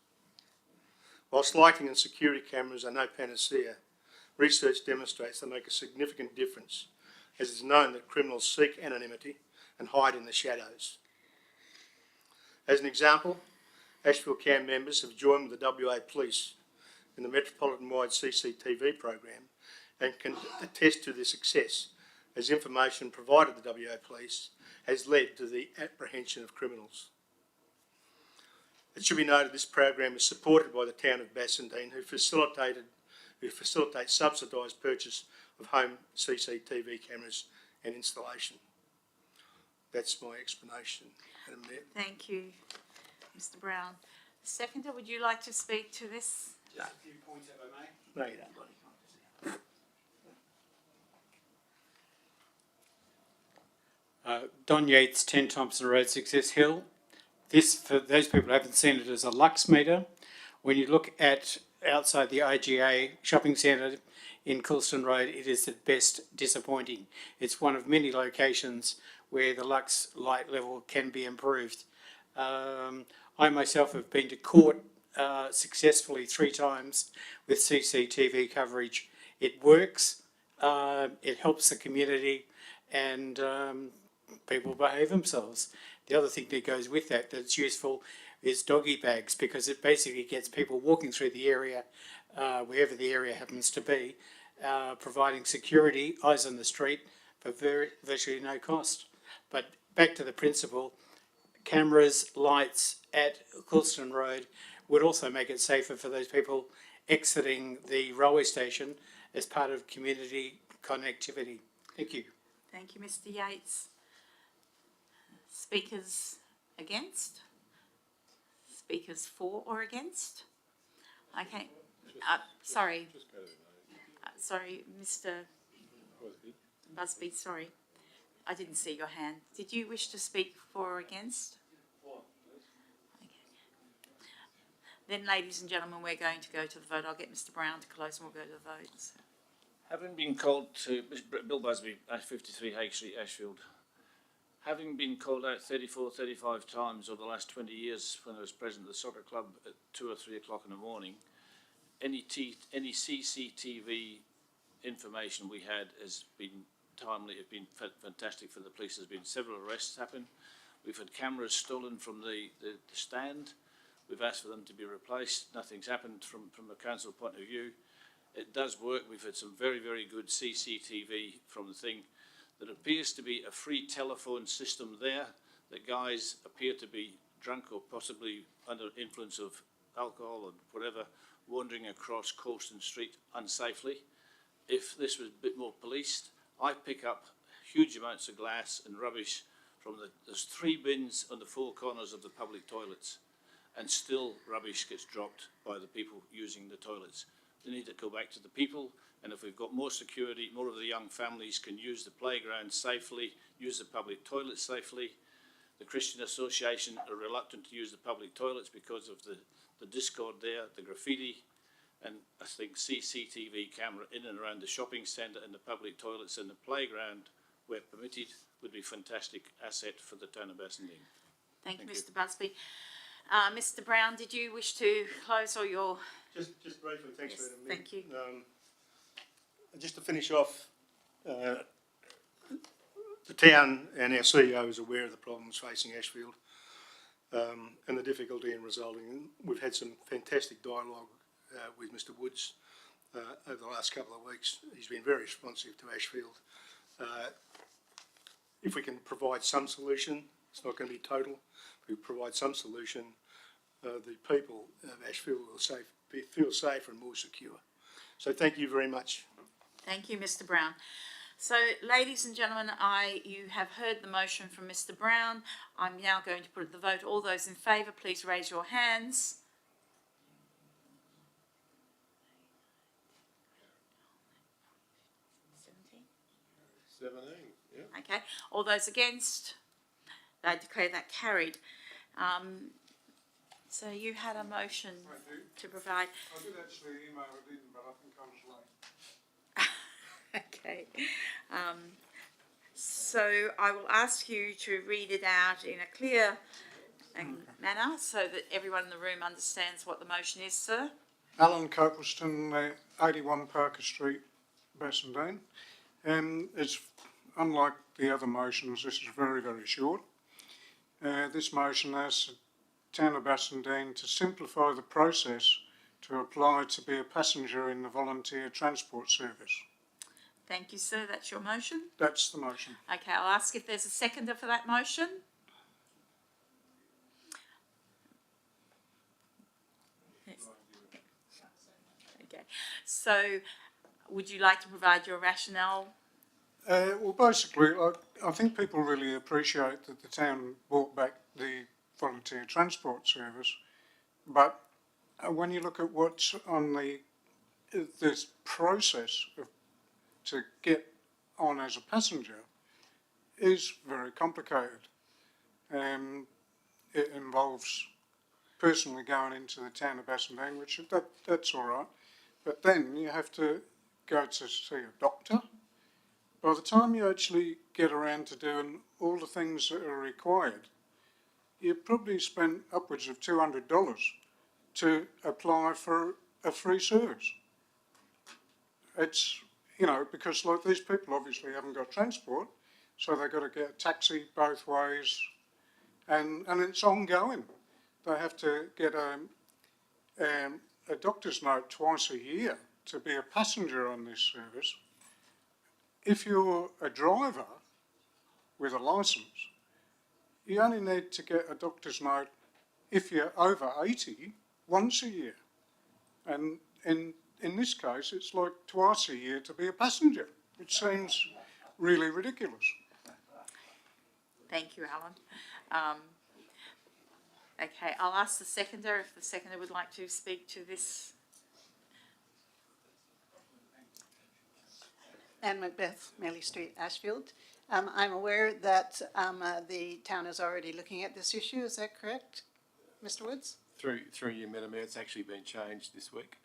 Whilst lighting and security cameras are no panacea, research demonstrates they make a significant difference, as it is known that criminals seek anonymity and hide in the shadows. As an example, Ashfield Can members have joined with the WA Police in the Metropolitan-wide CCTV program and can attest to their success, as information provided to the WA Police has led to the apprehension of criminals. It should be noted this program is supported by the town of Bassendean, who facilitates subsidised purchase of home CCTV cameras and installation. That's my explanation, Madam Mayor. Thank you, Mr Brown. Seconder, would you like to speak to this? Just a few points, if I may. No, you don't. Don Yates, 10 Thompson Road, Success Hill. This, for those people who haven't seen it, is a lux meter. When you look at outside the IGA shopping centre in Coulston Road, it is at best disappointing. It's one of many locations where the lux light level can be improved. I myself have been to court successfully 3 times with CCTV coverage. It works, it helps the community, and people behave themselves. The other thing that goes with that that's useful is doggy bags, because it basically gets people walking through the area, wherever the area happens to be, providing security, eyes on the street, for virtually no cost. But back to the principle, cameras, lights at Coulston Road would also make it safer for those people exiting the railway station as part of community connectivity. Thank you. Thank you, Mr Yates. Speakers against? Speakers for or against? Okay. Sorry. Sorry, Mr Busby, sorry. I didn't see your hand. Did you wish to speak for or against? Okay. Then, ladies and gentlemen, we're going to go to the vote. I'll get Mr Brown to close and we'll go to the votes. Having been called to, Bill Busby, 53 Hague Street, Ashfield. Having been called out 34, 35 times over the last 20 years when I was president of the soccer club at 2 or 3 o'clock in the morning, any CCTV information we had has been timely, it's been fantastic for the police. There's been several arrests happen. We've had cameras stolen from the stand. We've asked for them to be replaced. Nothing's happened from a council point of view. It does work. We've had some very, very good CCTV from the thing. There appears to be a free telephone system there. The guys appear to be drunk or possibly under influence of alcohol or whatever, wandering across Coulston Street unsafely. If this was a bit more policed, I pick up huge amounts of glass and rubbish from there's 3 bins on the 4 corners of the public toilets, and still rubbish gets dropped by the people using the toilets. they need to go back to the people. And if we've got more security, more of the young families can use the playground safely, use the public toilets safely. The Christian Association are reluctant to use the public toilets because of the discord there, the graffiti, and I think CCTV camera in and around the shopping centre and the public toilets and the playground, where permitted, would be a fantastic asset for the town of Bassendean. Thank you, Mr. Busby. Mr. Brown, did you wish to close or your... Just briefly, thanks, Yes, Madam Mayor. thank you. Just to finish off, the town and our CEO is aware of the problems facing Ashfield and the difficulty in resolving. We've had some fantastic dialogue with Mr. Woods over the last couple of weeks. He's been very responsive to Ashfield. If we can provide some solution, it's not going to be total. If we provide some solution, the people of Ashfield will feel safer and more secure. So thank you very much. Thank you, Mr. Brown. So, ladies and gentlemen, you have heard the motion from Mr. Brown. I'm now going to put it to the vote. All those in favour, please raise your hands. Okay. All those against? I declare that carried. So you had a motion to provide. I did actually email it in, but I think I was late. Okay. So I will ask you to read it out in a clear manner so that everyone in the room understands what the motion is, sir. Alan Copleston, 81 Parker Street, Bassendean. It's unlike the other motions, this is very, very short. This motion asks the Town of Bassendean to simplify the process to apply to be a passenger in the volunteer transport service. Thank you, sir. That's your motion? That's the motion. Okay, I'll ask if there's a seconder for that motion. Yes. Okay. So, would you like to provide your rationale? Well, basically, I think people really appreciate that the town brought back the volunteer transport service, but when you look at what's on this process to get on as a passenger is very complicated. It involves personally going into the town of Bassendean, which that's all right, but then you have to go to see a doctor. By the time you actually get around to doing all the things that are required, you probably spend upwards of $200 to apply for a free service. It's, you know, because like these people obviously haven't got transport, so they've got to get a taxi both ways, and it's ongoing. They have to get a doctor's note twice a year to be a passenger on this service. If you're a driver with a licence, you only need to get a doctor's note if you're over 80 once a year. And in this case, it's like twice a year to be a passenger, which seems really ridiculous. Thank you, Alan. Okay, I'll ask the seconder if the seconder would like to speak to this. Anne Macbeth, Melly Street, Ashfield. I'm aware that the town is already looking at this issue. Is that correct, Mr. Woods? Through you, Madam Mayor, it's actually been changed this week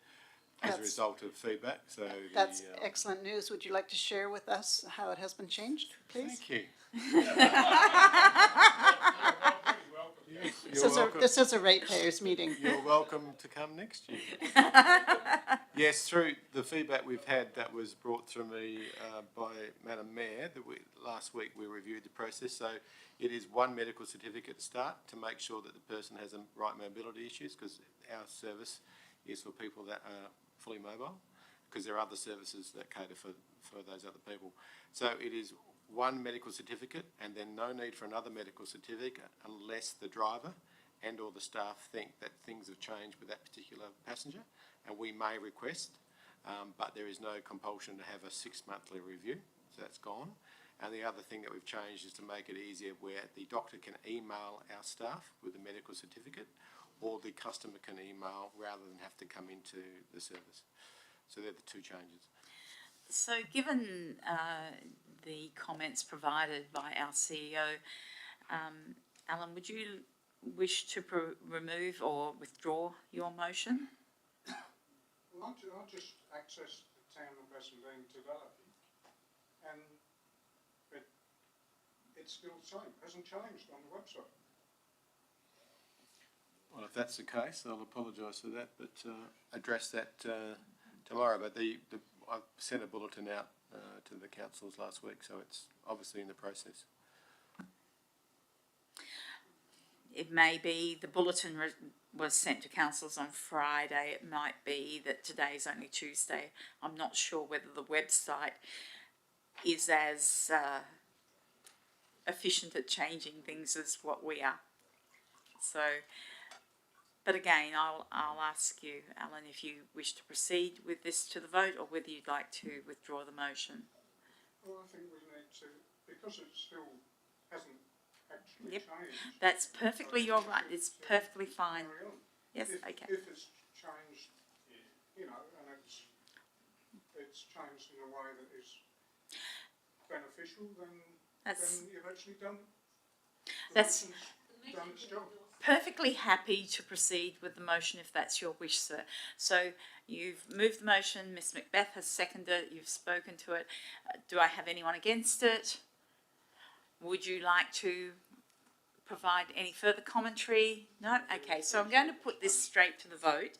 as a result of feedback. So that's excellent news. Would you like to share with us how it has been changed, please? Thank you. This is a ratepayers meeting. You're welcome to come next year. Yes, through the feedback we've had that was brought to me by Madam Mayor, last week we reviewed the process. So it is one medical certificate start to make sure that the person has the right mobility issues, because our service is for people that are fully mobile, because there are other services that cater for those other people. So it is one medical certificate, and then no need for another medical certificate unless the driver and or the staff think that things have changed with that particular passenger, and we may request, but there is no compulsion to have a 6-monthly review, so that's gone. And the other thing that we've changed is to make it easier where the doctor can email our staff with the medical certificate, or the customer can email rather than have to come into the service. So they're the two changes. So given the comments provided by our CEO, Alan, would you wish to remove or withdraw your motion? Well, I just accessed the town of Bassendean today, and it's still the same, hasn't changed on the website. Well, if that's the case, I'll apologise for that, but address that tomorrow. But I've sent a bulletin out to the councils last week, so it's obviously in the process. It may be the bulletin was sent to councils on Friday. It might be that today's only Tuesday. I'm not sure whether the website is as efficient at changing things as what we are. So, but again, I'll ask you, Alan, if you wish to proceed with this to the vote or whether you'd like to withdraw the motion. Well, I think we need to, because it still hasn't actually Yep. changed. That's perfectly, you're right, it's perfectly fine. Carry on. Yes, If, okay. If it's changed, you know, and it's changed in a way that is beneficial, then you've actually done That's done its job. perfectly happy to proceed with the motion if that's your wish, sir. So you've moved the motion, Ms Macbeth has seconded it, you've spoken to it. Do I have anyone against it? Would you like to provide any further commentary? No? Okay, so I'm going to put this straight to the vote.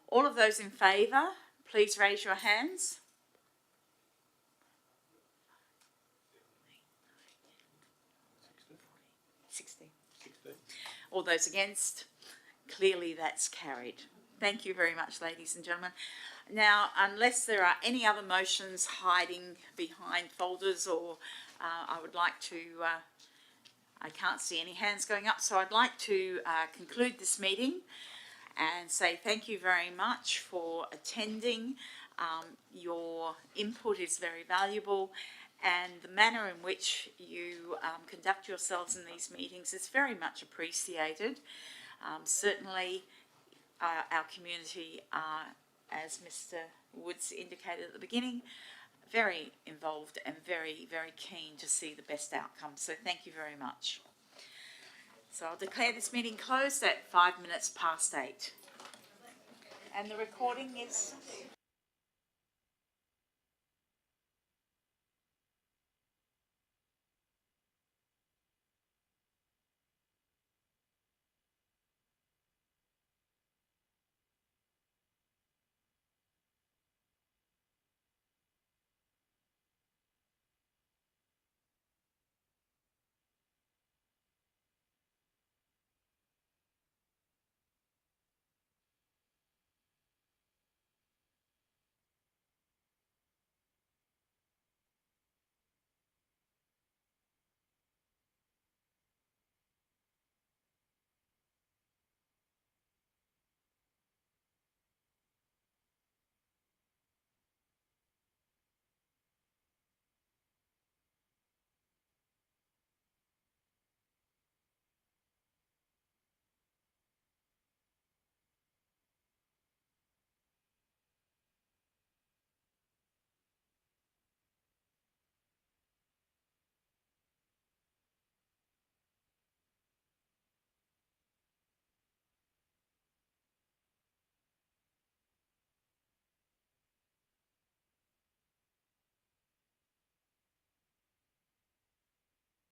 All of those in favour, please raise your hands. All those against? Clearly that's carried. Thank you very much, ladies and gentlemen. Now, unless there are any other motions hiding behind folders or I would like to, I can't see any hands going up, so I'd like to conclude this meeting and say thank you very much for attending. Your input is very valuable, and the manner in which you conduct yourselves in these meetings is very much appreciated. Certainly, our community are, as Mr. Woods indicated at the beginning, very involved and very, very keen to see the best outcome. So thank you very much. So I'll declare this meeting closed at 8:05. And the recording is...